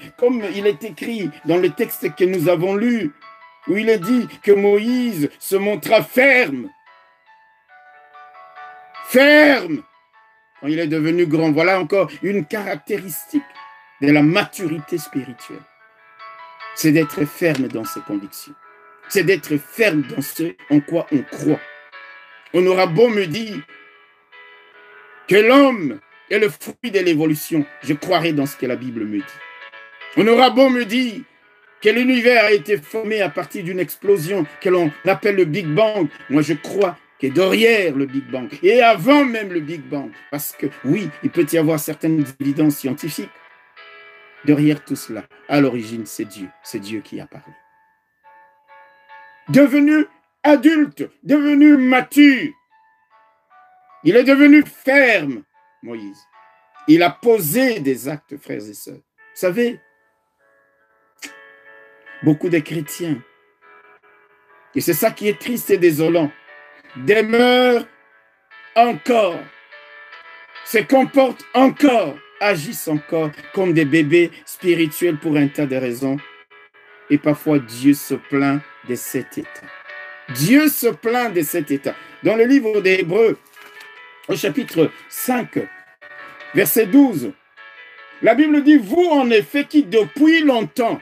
il est écrit dans le texte que nous avons lu, où il est dit que Moïse se montra ferme, quand il est devenu grand. Voilà encore une caractéristique de la maturité spirituelle. C'est d'être ferme dans ses convictions. C'est d'être ferme dans ce en quoi on croit. On aura beau me dire que l'homme est le fruit de l'évolution, je croirai dans ce que la Bible me dit. On aura beau me dire que l'univers a été formé à partir d'une explosion que l'on appelle le Big Bang. Moi, je crois que derrière le Big Bang, et avant même le Big Bang, parce que oui, il peut y avoir certaines évidences scientifiques, derrière tout cela, à l'origine, c'est Dieu qui a parlé. Devenu adulte, devenu mature, il est devenu ferme, Moïse. Il a posé des actes, frères et sœurs. Vous savez, beaucoup de chrétiens, et c'est ça qui est triste et désolant, demeurent encore, se comportent encore, agissent encore comme des bébés spirituels pour un tas de raisons. Et parfois, Dieu se plaint de cet état. Dieu se plaint de cet état. Dans le livre des Hébreux, au chapitre 5, verset 12, la Bible dit, vous en effet qui depuis longtemps,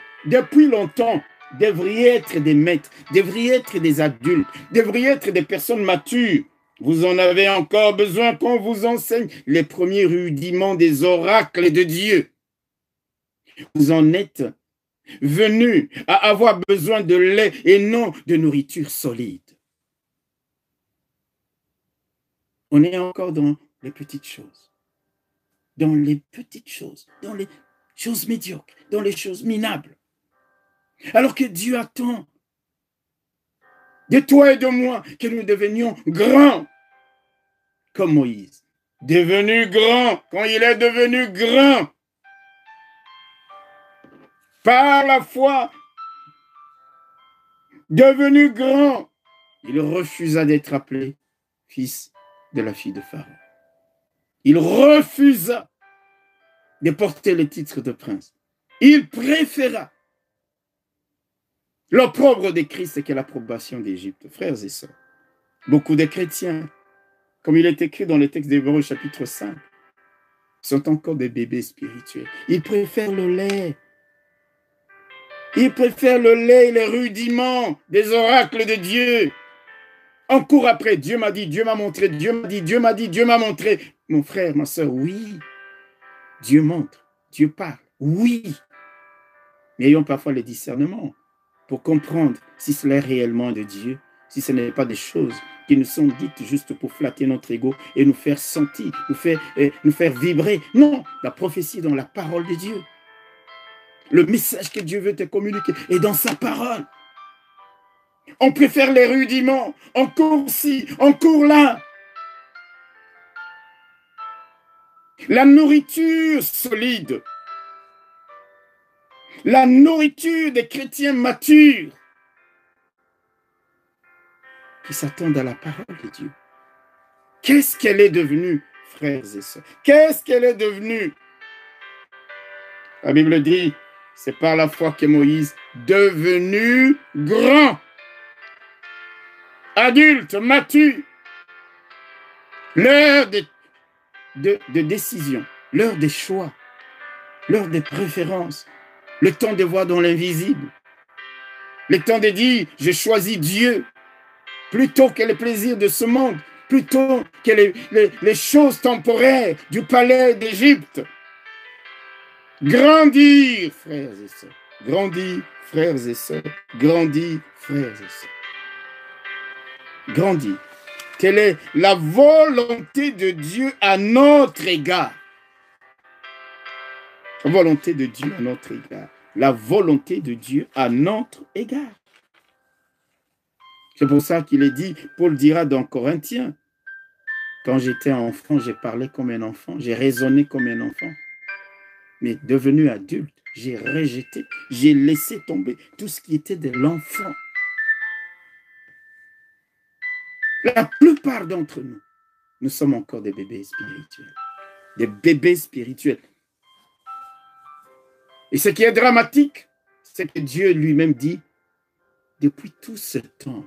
devriez être des maîtres, devriez être des adultes, devriez être des personnes matures. Vous en avez encore besoin qu'on vous enseigne les premiers rudiments des oracles de Dieu. Vous en êtes venus à avoir besoin de lait et non de nourriture solide. On est encore dans les petites choses. Dans les petites choses, dans les choses médiocres, dans les choses minables. Alors que Dieu attend de toi et de moi que nous devenions grands comme Moïse. Devenu grand, quand il est devenu grand, par la foi, devenu grand, il refusa d'être appelé fils de la fille de Pharaon. Il refusa de porter le titre de prince. Il préféra l'opprobre de Christ que l'approbation d'Égypte. Frères et sœurs, beaucoup de chrétiens, comme il est écrit dans le texte d'Hébreux chapitre 5, sont encore des bébés spirituels. Ils préfèrent le lait. Ils préfèrent le lait et les rudiments des oracles de Dieu. On court après. Dieu m'a dit, Dieu m'a montré, Dieu m'a dit, Dieu m'a dit, Dieu m'a montré. Mon frère, ma soeur, oui. Dieu montre, Dieu parle, oui. Mais ayons parfois le discernement pour comprendre si cela est réellement de Dieu, si ce n'est pas des choses qui nous sont dites juste pour flatter notre ego et nous faire sentir, nous faire vibrer. Non, la prophétie dans la parole de Dieu. Le message que Dieu veut te communiquer est dans sa parole. On préfère les rudiments, on court ci, on court là. La nourriture solide, la nourriture des chrétiens matures qui s'attendent à la parole de Dieu. Qu'est-ce qu'elle est devenue, frères et sœurs? Qu'est-ce qu'elle est devenue? La Bible dit, c'est par la foi que Moïse, devenu grand, adulte, mature, l'heure de décision, l'heure des choix, l'heure des préférences, le temps de voir dans l'invisible, le temps de dire, je choisis Dieu, plutôt que les plaisirs de ce monde, plutôt que les choses temporaires du palais d'Égypte. Grandir, frères et sœurs. Grandir, frères et sœurs. Grandir, frères et sœurs. Grandir. Quelle est la volonté de Dieu à notre égard? La volonté de Dieu à notre égard. La volonté de Dieu à notre égard. C'est pour ça qu'il est dit, Paul dira dans Corinthiens, quand j'étais enfant, j'ai parlé comme un enfant, j'ai raisonné comme un enfant. Mais devenu adulte, j'ai rejeté, j'ai laissé tomber tout ce qui était de l'enfant. La plupart d'entre nous, nous sommes encore des bébés spirituels. Des bébés spirituels. Et ce qui est dramatique, c'est que Dieu lui-même dit, depuis tout ce temps,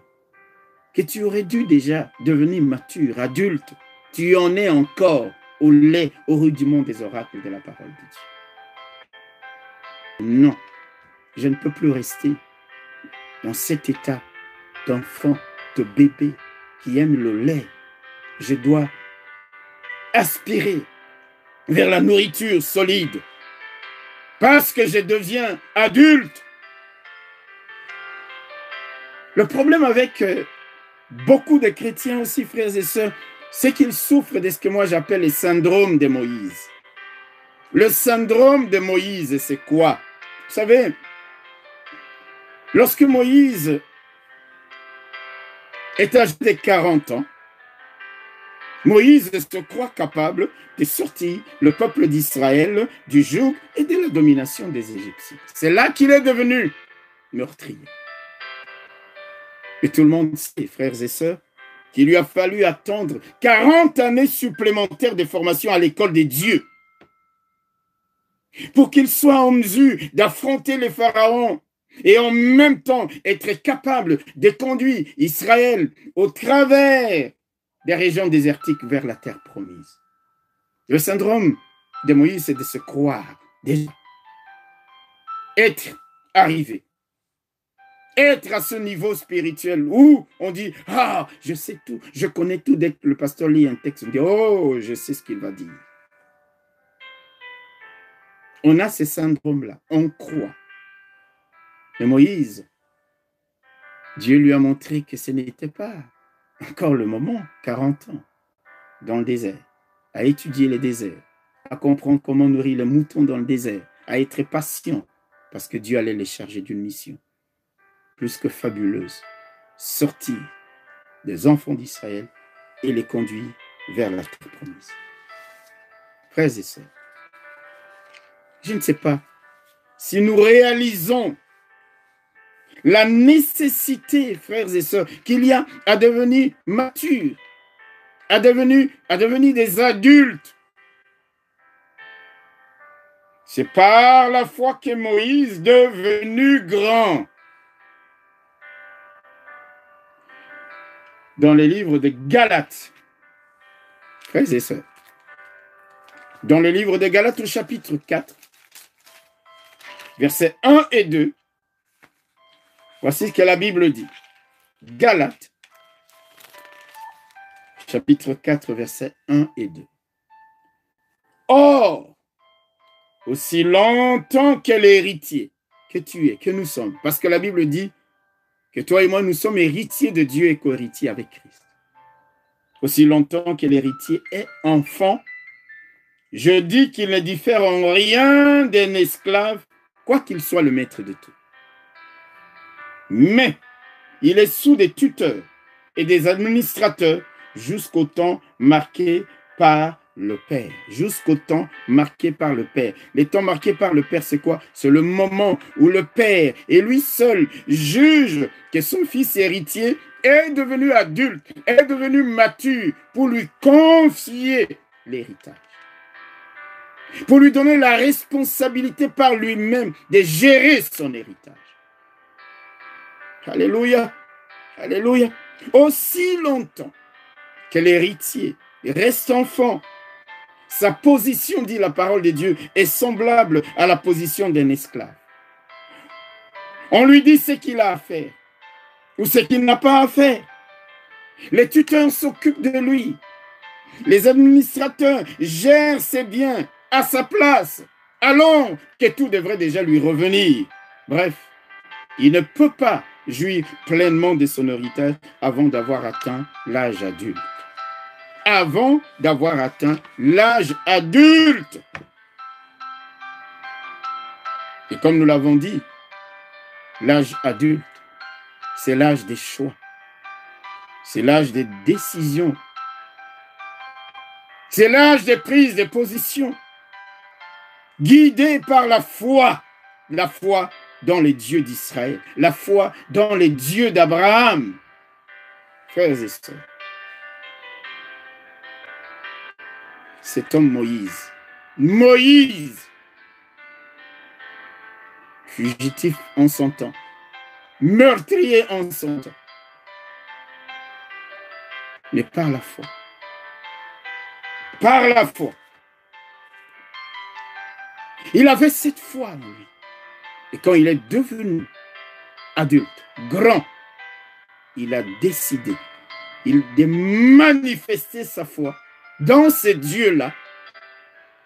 que tu aurais dû déjà devenir mature, adulte, tu en es encore au lait, au rudiment des oracles de la parole de Dieu. Non, je ne peux plus rester dans cet état d'enfant, de bébé qui aime le lait. Je dois aspirer vers la nourriture solide parce que je deviens adulte. Le problème avec beaucoup de chrétiens aussi, frères et sœurs, c'est qu'ils souffrent de ce que moi j'appelle le syndrome de Moïse. Le syndrome de Moïse, c'est quoi? Vous savez, lorsque Moïse est âgé de 40 ans, Moïse se croit capable de sortir le peuple d'Israël du joug et de la domination des Égyptiens. C'est là qu'il est devenu meurtrier. Et tout le monde sait, frères et sœurs, qu'il lui a fallu attendre 40 années supplémentaires de formation à l'école des dieux pour qu'il soit en mesure d'affronter les pharaons et en même temps être capable de conduire Israël au travers des régions désertiques vers la terre promise. Le syndrome de Moïse, c'est de se croire déjà être arrivé. Être à ce niveau spirituel où on dit « Ah, je sais tout, je connais tout ». Dès que le pasteur lit un texte, on dit « Oh, je sais ce qu'il va dire ». On a ce syndrome-là, on croit. Mais Moïse, Dieu lui a montré que ce n'était pas encore le moment, 40 ans, dans le désert, à étudier le désert, à comprendre comment nourrir les moutons dans le désert, à être patient, parce que Dieu allait les charger d'une mission plus que fabuleuse, sortir des enfants d'Israël et les conduire vers la terre promise. Frères et sœurs, je ne sais pas si nous réalisons la nécessité, frères et sœurs, qu'il y a à devenir mature, à devenir des adultes. C'est par la foi que Moïse devenu grand. Dans les livres de Galates, frères et sœurs, dans le livre de Galates au chapitre 4, versets 1 et 2, voici ce que la Bible dit. Galates, chapitre 4, versets 1 et 2. Or, aussi longtemps que l'héritier que tu es, que nous sommes, parce que la Bible dit que toi et moi, nous sommes héritiers de Dieu et co-héritiers avec Christ. Aussi longtemps que l'héritier est enfant, je dis qu'il ne diffère en rien d'un esclave, quoi qu'il soit le maître de tout. Mais il est sous des tuteurs et des administrateurs jusqu'au temps marqué par le Père. Jusqu'au temps marqué par le Père. Les temps marqués par le Père, c'est quoi? C'est le moment où le Père et lui seul juge que son fils héritier est devenu adulte, est devenu mature pour lui confier l'héritage. Pour lui donner la responsabilité par lui-même de gérer son héritage. Alléluia, alléluia. Aussi longtemps que l'héritier reste enfant, sa position, dit la parole de Dieu, est semblable à la position d'un esclave. On lui dit ce qu'il a à faire ou ce qu'il n'a pas à faire. Les tuteurs s'occupent de lui. Les administrateurs gèrent ses biens à sa place, alors que tout devrait déjà lui revenir. Bref, il ne peut pas jouir pleinement de son héritage avant d'avoir atteint l'âge adulte. Avant d'avoir atteint l'âge adulte. Et comme nous l'avons dit, l'âge adulte, c'est l'âge des choix. C'est l'âge des décisions. C'est l'âge des prises de position. Guidé par la foi dans les dieux d'Israël, la foi dans les dieux d'Abraham. Frères et sœurs, cet homme Moïse, fugitif en son temps, meurtrier en son temps, mais par la foi, il avait cette foi en lui. Et quand il est devenu adulte, grand, il a décidé de manifester sa foi dans ces dieux-là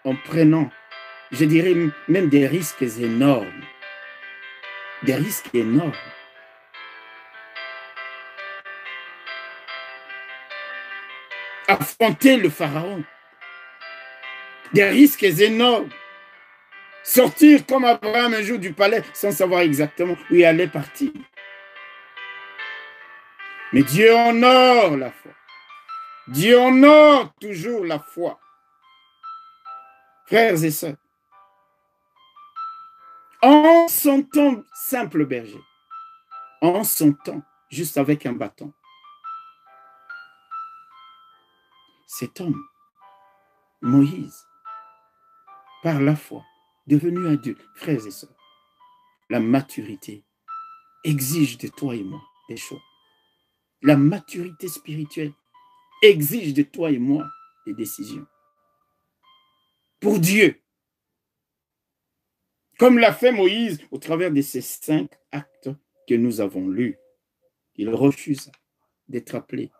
en prenant, je dirais même des risques énormes. Des risques énormes. Affronter le pharaon. Des risques énormes. Sortir comme Abraham un jour du palais sans savoir exactement où il allait partir. Mais Dieu honore la foi. Dieu honore toujours la foi. Frères et sœurs, en son temps simple berger, en son temps juste avec un bâton, cet homme, Moïse, par la foi, devenu adulte, frères et sœurs, la maturité exige de toi et moi des choix. La maturité spirituelle exige de toi et moi des décisions. Pour Dieu. Comme l'a fait Moïse au travers de ces 5 actes que nous avons lus. Il refusa d'être appelé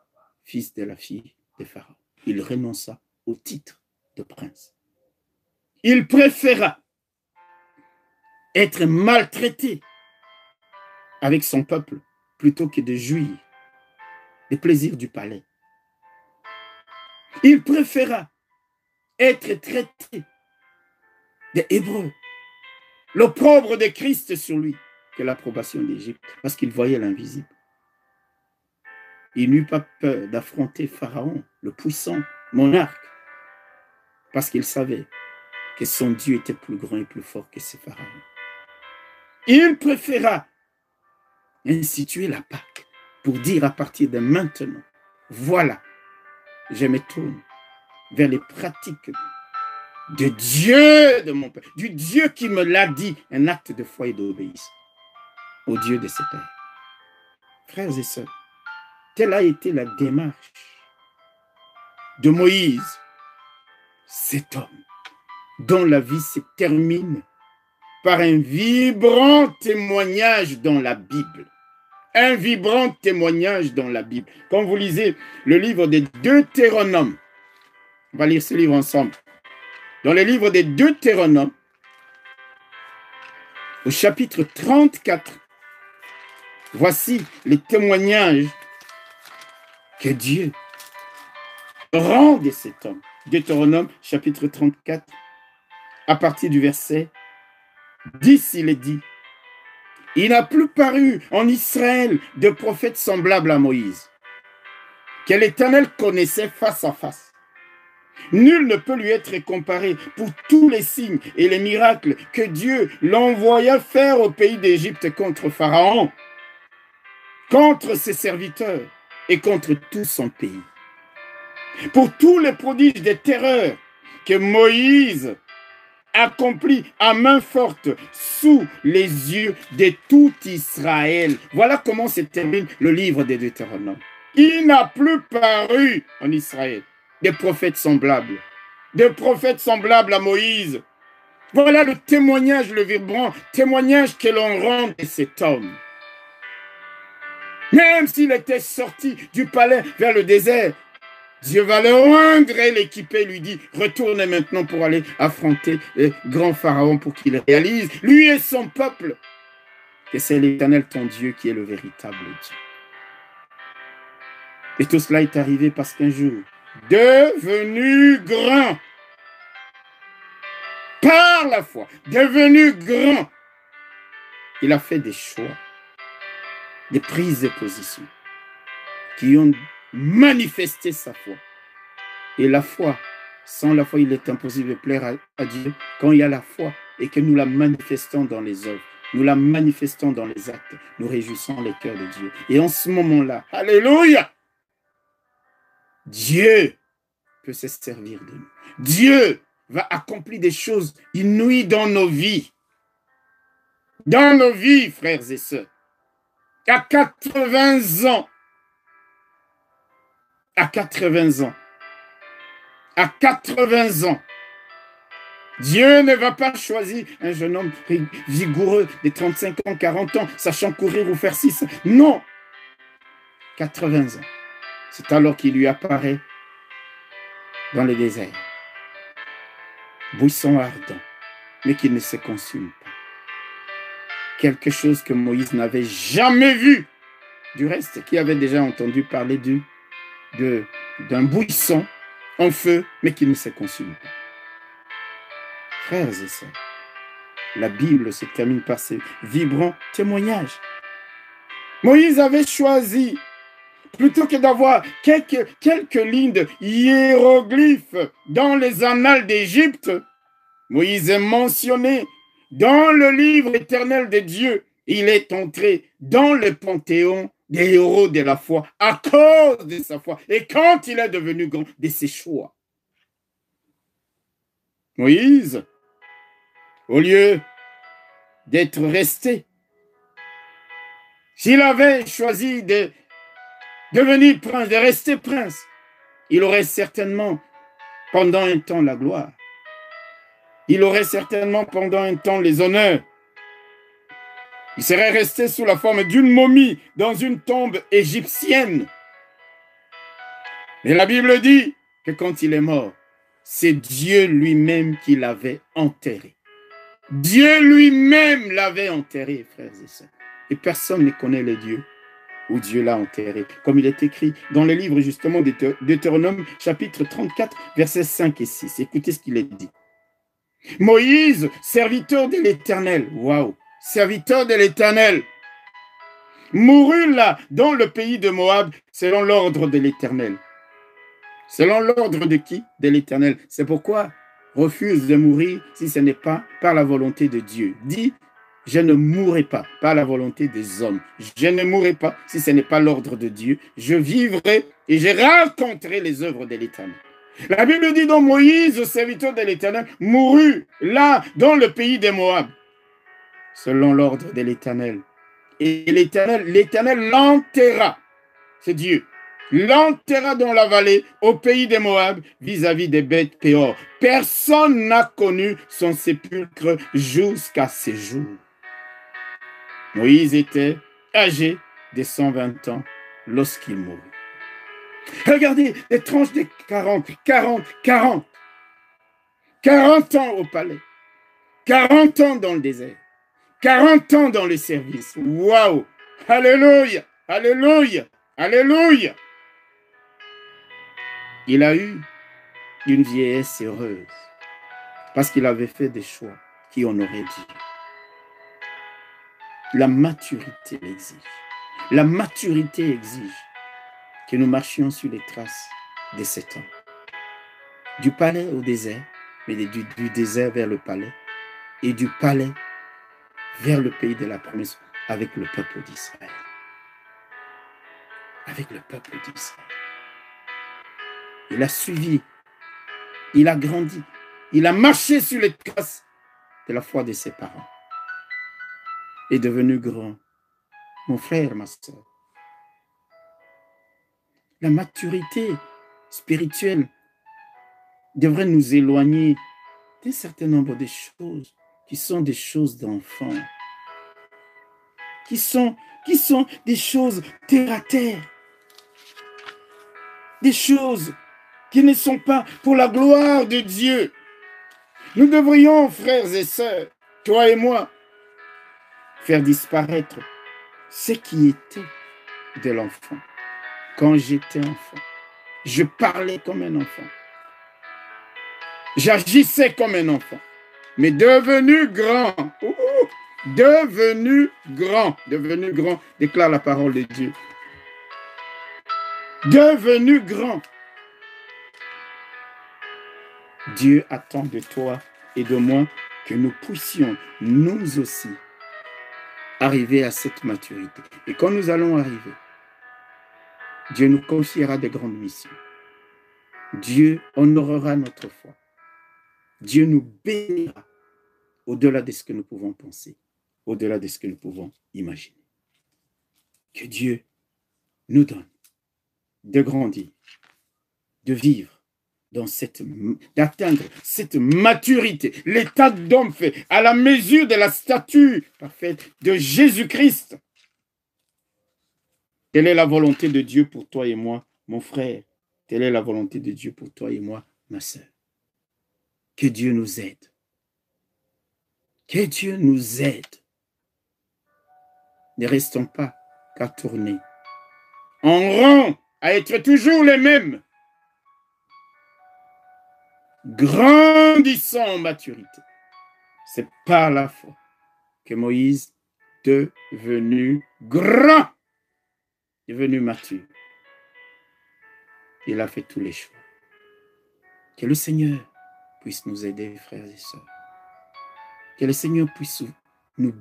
fils de la fille de Pharaon. Il renonça au titre de prince. Il préféra être maltraité avec son peuple plutôt que de jouir des plaisirs du palais. Il préféra être traité des Hébreux, l'opprobre de Christ sur lui, que l'approbation d'Égypte, parce qu'il voyait l'invisible. Il n'eut pas peur d'affronter Pharaon, le puissant monarque, parce qu'il savait que son Dieu était plus grand et plus fort que ces pharaons. Il préféra instituer la Pâque pour dire à partir de maintenant, voilà, je me tourne vers les pratiques de Dieu de mon Père, du Dieu qui me l'a dit, un acte de foi et d'obéissance au Dieu de ses pères. Frères et sœurs, telle a été la démarche de Moïse, cet homme dont la vie se termine par un vibrant témoignage dans la Bible. Un vibrant témoignage dans la Bible. Quand vous lisez le livre des Deutéronomes, on va lire ce livre ensemble. Dans le livre des Deutéronomes, au chapitre 34, voici les témoignages que Dieu rend de cet homme. Deutéronome, chapitre 34, à partir du verset 10, il est dit: il n'a plus paru en Israël de prophète semblable à Moïse, que l'Éternel connaissait face à face. Nul ne peut lui être comparé pour tous les signes et les miracles que Dieu l'envoya faire au pays d'Égypte contre Pharaon, contre ses serviteurs et contre tout son pays. Pour tous les prodiges des terreurs que Moïse accomplit à main forte sous les yeux de tout Israël. Voilà comment se termine le livre des Deutéronomes. Il n'a plus paru en Israël des prophètes semblables à Moïse. Voilà le témoignage, le vibrant témoignage que l'on rend de cet homme. Même s'il était sorti du palais vers le désert, Dieu va le rendre et l'équiper, lui dit: retourne maintenant pour aller affronter le grand Pharaon pour qu'il réalise, lui et son peuple, que c'est l'Éternel ton Dieu qui est le véritable Dieu. Et tout cela est arrivé parce qu'un jour, devenu grand, par la foi, devenu grand, il a fait des choix, des prises de position qui ont manifester sa foi. Et la foi, sans la foi, il est impossible de plaire à Dieu. Quand il y a la foi et que nous la manifestons dans les œuvres, nous la manifestons dans les actes, nous réjouissons les cœurs de Dieu. Et en ce moment-là, alléluia, Dieu peut se servir de nous. Dieu va accomplir des choses inouïes dans nos vies. Dans nos vies, frères et sœurs. À 80 ans, à 80 ans, Dieu ne va pas choisir un jeune homme vigoureux de 35 ans, 40 ans, sachant courir ou faire 6 ans. Non, 80 ans. C'est alors qu'il lui apparaît dans le désert. Buisson ardent, mais qui ne se consume pas. Quelque chose que Moïse n'avait jamais vu. Du reste, qui avait déjà entendu parler d'un buisson en feu, mais qui ne se consume pas. Frères et sœurs, la Bible se termine par ces vibrants témoignages. Moïse avait choisi, plutôt que d'avoir quelques lignes de hiéroglyphes dans les annales d'Égypte, Moïse est mentionné dans le livre éternel de Dieu. Il est entré dans le panthéon des héros de la foi à cause de sa foi. Et quand il est devenu grand, de ses choix. Moïse, au lieu d'être resté, s'il avait choisi de devenir prince, de rester prince, il aurait certainement pendant un temps la gloire. Il aurait certainement pendant un temps les honneurs. Il serait resté sous la forme d'une momie dans une tombe égyptienne. Mais la Bible dit que quand il est mort, c'est Dieu lui-même qui l'avait enterré. Dieu lui-même l'avait enterré, frères et sœurs. Et personne ne connaît le Dieu où Dieu l'a enterré. Comme il est écrit dans le livre justement de Deutéronome, chapitre 34, versets 5 et 6. Écoutez ce qu'il est dit. Moïse, serviteur de l'Éternel. Waouh! Serviteur de l'Éternel, mourut là, dans le pays de Moab, selon l'ordre de l'Éternel. Selon l'ordre de qui? De l'Éternel. C'est pourquoi refuse de mourir si ce n'est pas par la volonté de Dieu. Dis, je ne mourrai pas par la volonté des hommes. Je ne mourrai pas si ce n'est pas l'ordre de Dieu. Je vivrai et je raconterai les œuvres de l'Éternel. La Bible dit donc Moïse, serviteur de l'Éternel, mourut là, dans le pays des Moab, selon l'ordre de l'Éternel. Et l'Éternel l'enterra, c'est Dieu, l'enterra dans la vallée, au pays des Moab, vis-à-vis des bêtes Péor. Personne n'a connu son sépulcre jusqu'à ce jour. Moïse était âgé de 120 ans lorsqu'il mourut. Regardez, les tranches de 40 ans au palais, 40 ans dans le désert, 40 ans dans le service. Waouh! Alléluia! Alléluia! Alléluia! Il a eu une vieillesse heureuse parce qu'il avait fait des choix qui honoraient Dieu. La maturité l'exige. La maturité exige que nous marchions sur les traces de cet homme. Du palais au désert, mais du désert vers le palais, et du palais vers le pays de la promesse avec le peuple d'Israël. Avec le peuple d'Israël. Il a suivi, il a grandi, il a marché sur les traces de la foi de ses parents. Est devenu grand. Mon frère, ma soeur. La maturité spirituelle devrait nous éloigner d'un certain nombre de choses qui sont des choses d'enfants, qui sont des choses terre à terre, des choses qui ne sont pas pour la gloire de Dieu. Nous devrions, frères et sœurs, toi et moi, faire disparaître ce qui était de l'enfant. Quand j'étais enfant, je parlais comme un enfant. J'agissais comme un enfant. Mais devenu grand, devenu grand, déclare la parole de Dieu. Devenu grand. Dieu attend de toi et de moi que nous puissions, nous aussi, arriver à cette maturité. Et quand nous allons arriver, Dieu nous confiera des grandes missions. Dieu honorera notre foi. Dieu nous bénira au-delà de ce que nous pouvons penser, au-delà de ce que nous pouvons imaginer. Que Dieu nous donne de grandir, de vivre d'atteindre cette maturité, l'état d'homme fait à la mesure de la stature parfaite de Jésus-Christ. Telle est la volonté de Dieu pour toi et moi, mon frère. Telle est la volonté de Dieu pour toi et moi, ma sœur. Que Dieu nous aide. Que Dieu nous aide. Ne restons pas qu'à tourner en rond, à être toujours les mêmes. Grandissons en maturité. C'est par la foi que Moïse, devenu grand, devenu mature, il a fait tous les choix. Que le Seigneur puisse nous aider, frères et sœurs. Que le Seigneur puisse nous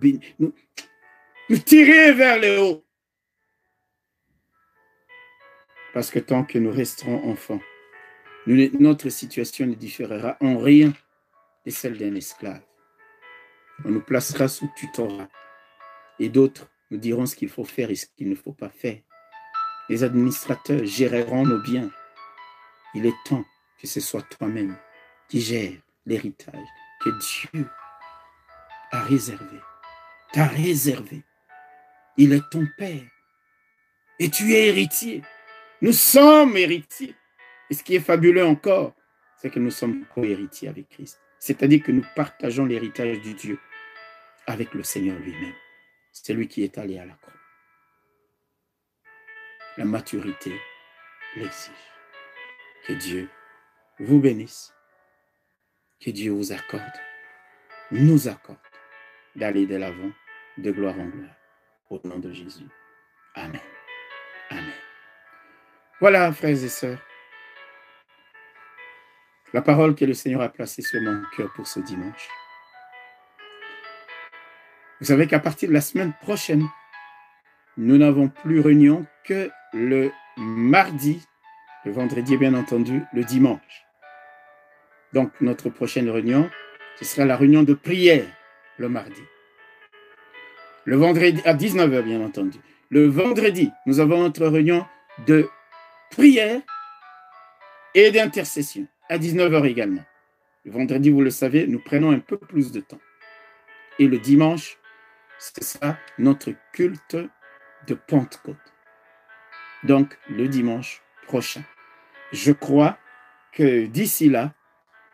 tirer vers le haut. Parce que tant que nous resterons enfants, notre situation ne différera en rien de celle d'un esclave. On nous placera sous tutorat. Et d'autres nous diront ce qu'il faut faire et ce qu'il ne faut pas faire. Les administrateurs géreront nos biens. Il est temps que ce soit toi-même qui gère l'héritage que Dieu a réservé. T'a réservé. Il est ton Père. Et tu es héritier. Nous sommes héritiers. Et ce qui est fabuleux encore, c'est que nous sommes co-héritiers avec Christ. C'est-à-dire que nous partageons l'héritage du Dieu avec le Seigneur lui-même. C'est lui qui est allé à la croix. La maturité l'exige. Que Dieu vous bénisse. Que Dieu vous accorde, nous accorde d'aller de l'avant, de gloire en gloire. Au nom de Jésus. Amen. Amen. Voilà, frères et sœurs, la parole que le Seigneur a placée sur mon cœur pour ce dimanche. Vous savez qu'à partir de la semaine prochaine, nous n'avons plus réunion que le mardi le vendredi et bien entendu le dimanche. Donc, notre prochaine réunion, ce sera la réunion de prière le mardi. Le vendredi, à 19h, bien entendu. Le vendredi, nous avons notre réunion de prière et d'intercession, à 19h également. Le vendredi, vous le savez, nous prenons un peu plus de temps. Et le dimanche, ce sera notre culte de Pentecôte. Donc, le dimanche prochain. Je crois que d'ici là,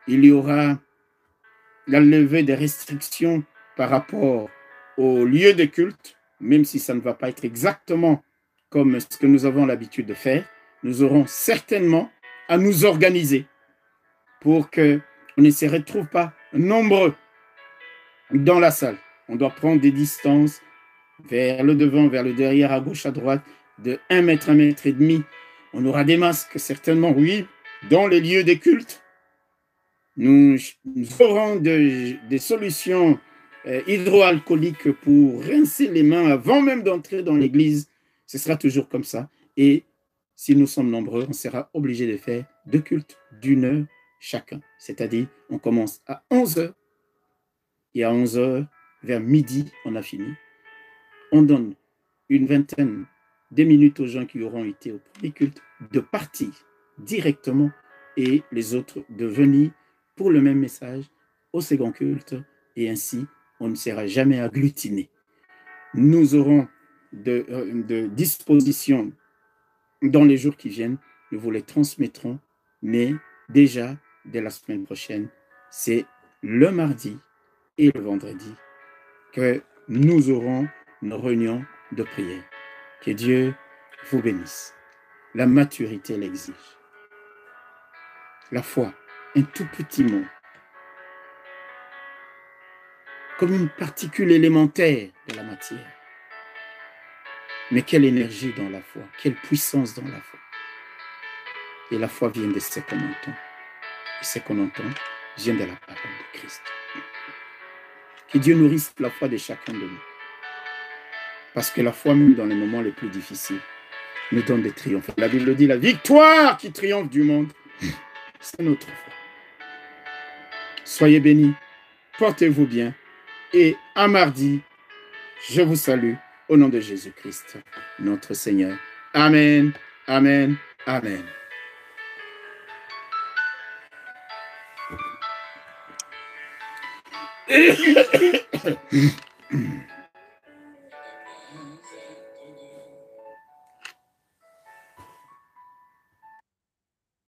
il y aura la levée des restrictions par rapport au lieu de culte, même si ça ne va pas être exactement comme ce que nous avons l'habitude de faire. Nous aurons certainement à nous organiser pour qu'on ne se retrouve pas nombreux dans la salle. On doit prendre des distances vers le devant, vers le derrière, à gauche, à droite, de 1 mètre, 1 mètre et demi. On aura des masques, certainement, oui, dans les lieux des cultes. Nous aurons des solutions hydroalcooliques pour rincer les mains avant même d'entrer dans l'église. Ce sera toujours comme ça. Et si nous sommes nombreux, on sera obligé de faire 2 cultes d'1 heure chacun. C'est-à-dire, on commence à 11h et à 11h, vers midi, on a fini. On donne une vingtaine de minutes aux gens qui auront été au premier culte de partir directement et les autres de venir pour le même message au second culte, et ainsi on ne sera jamais agglutiné. Nous aurons de dispositions dans les jours qui viennent, nous vous les transmettrons, mais déjà dès la semaine prochaine, c'est le mardi et le vendredi que nous aurons nos réunions de prière. Que Dieu vous bénisse. La maturité l'exige. La foi, un tout petit mot, comme une particule élémentaire de la matière. Mais quelle énergie dans la foi, quelle puissance dans la foi. Et la foi vient de ce qu'on entend. Et ce qu'on entend vient de la parole de Christ. Que Dieu nourrisse la foi de chacun de nous. Parce que la foi, même dans les moments les plus difficiles, nous donne des triomphes. La Bible dit, la victoire qui triomphe du monde, c'est notre foi. Soyez bénis, portez-vous bien, et à mardi, je vous salue au nom de Jésus-Christ, notre Seigneur. Amen, amen, amen.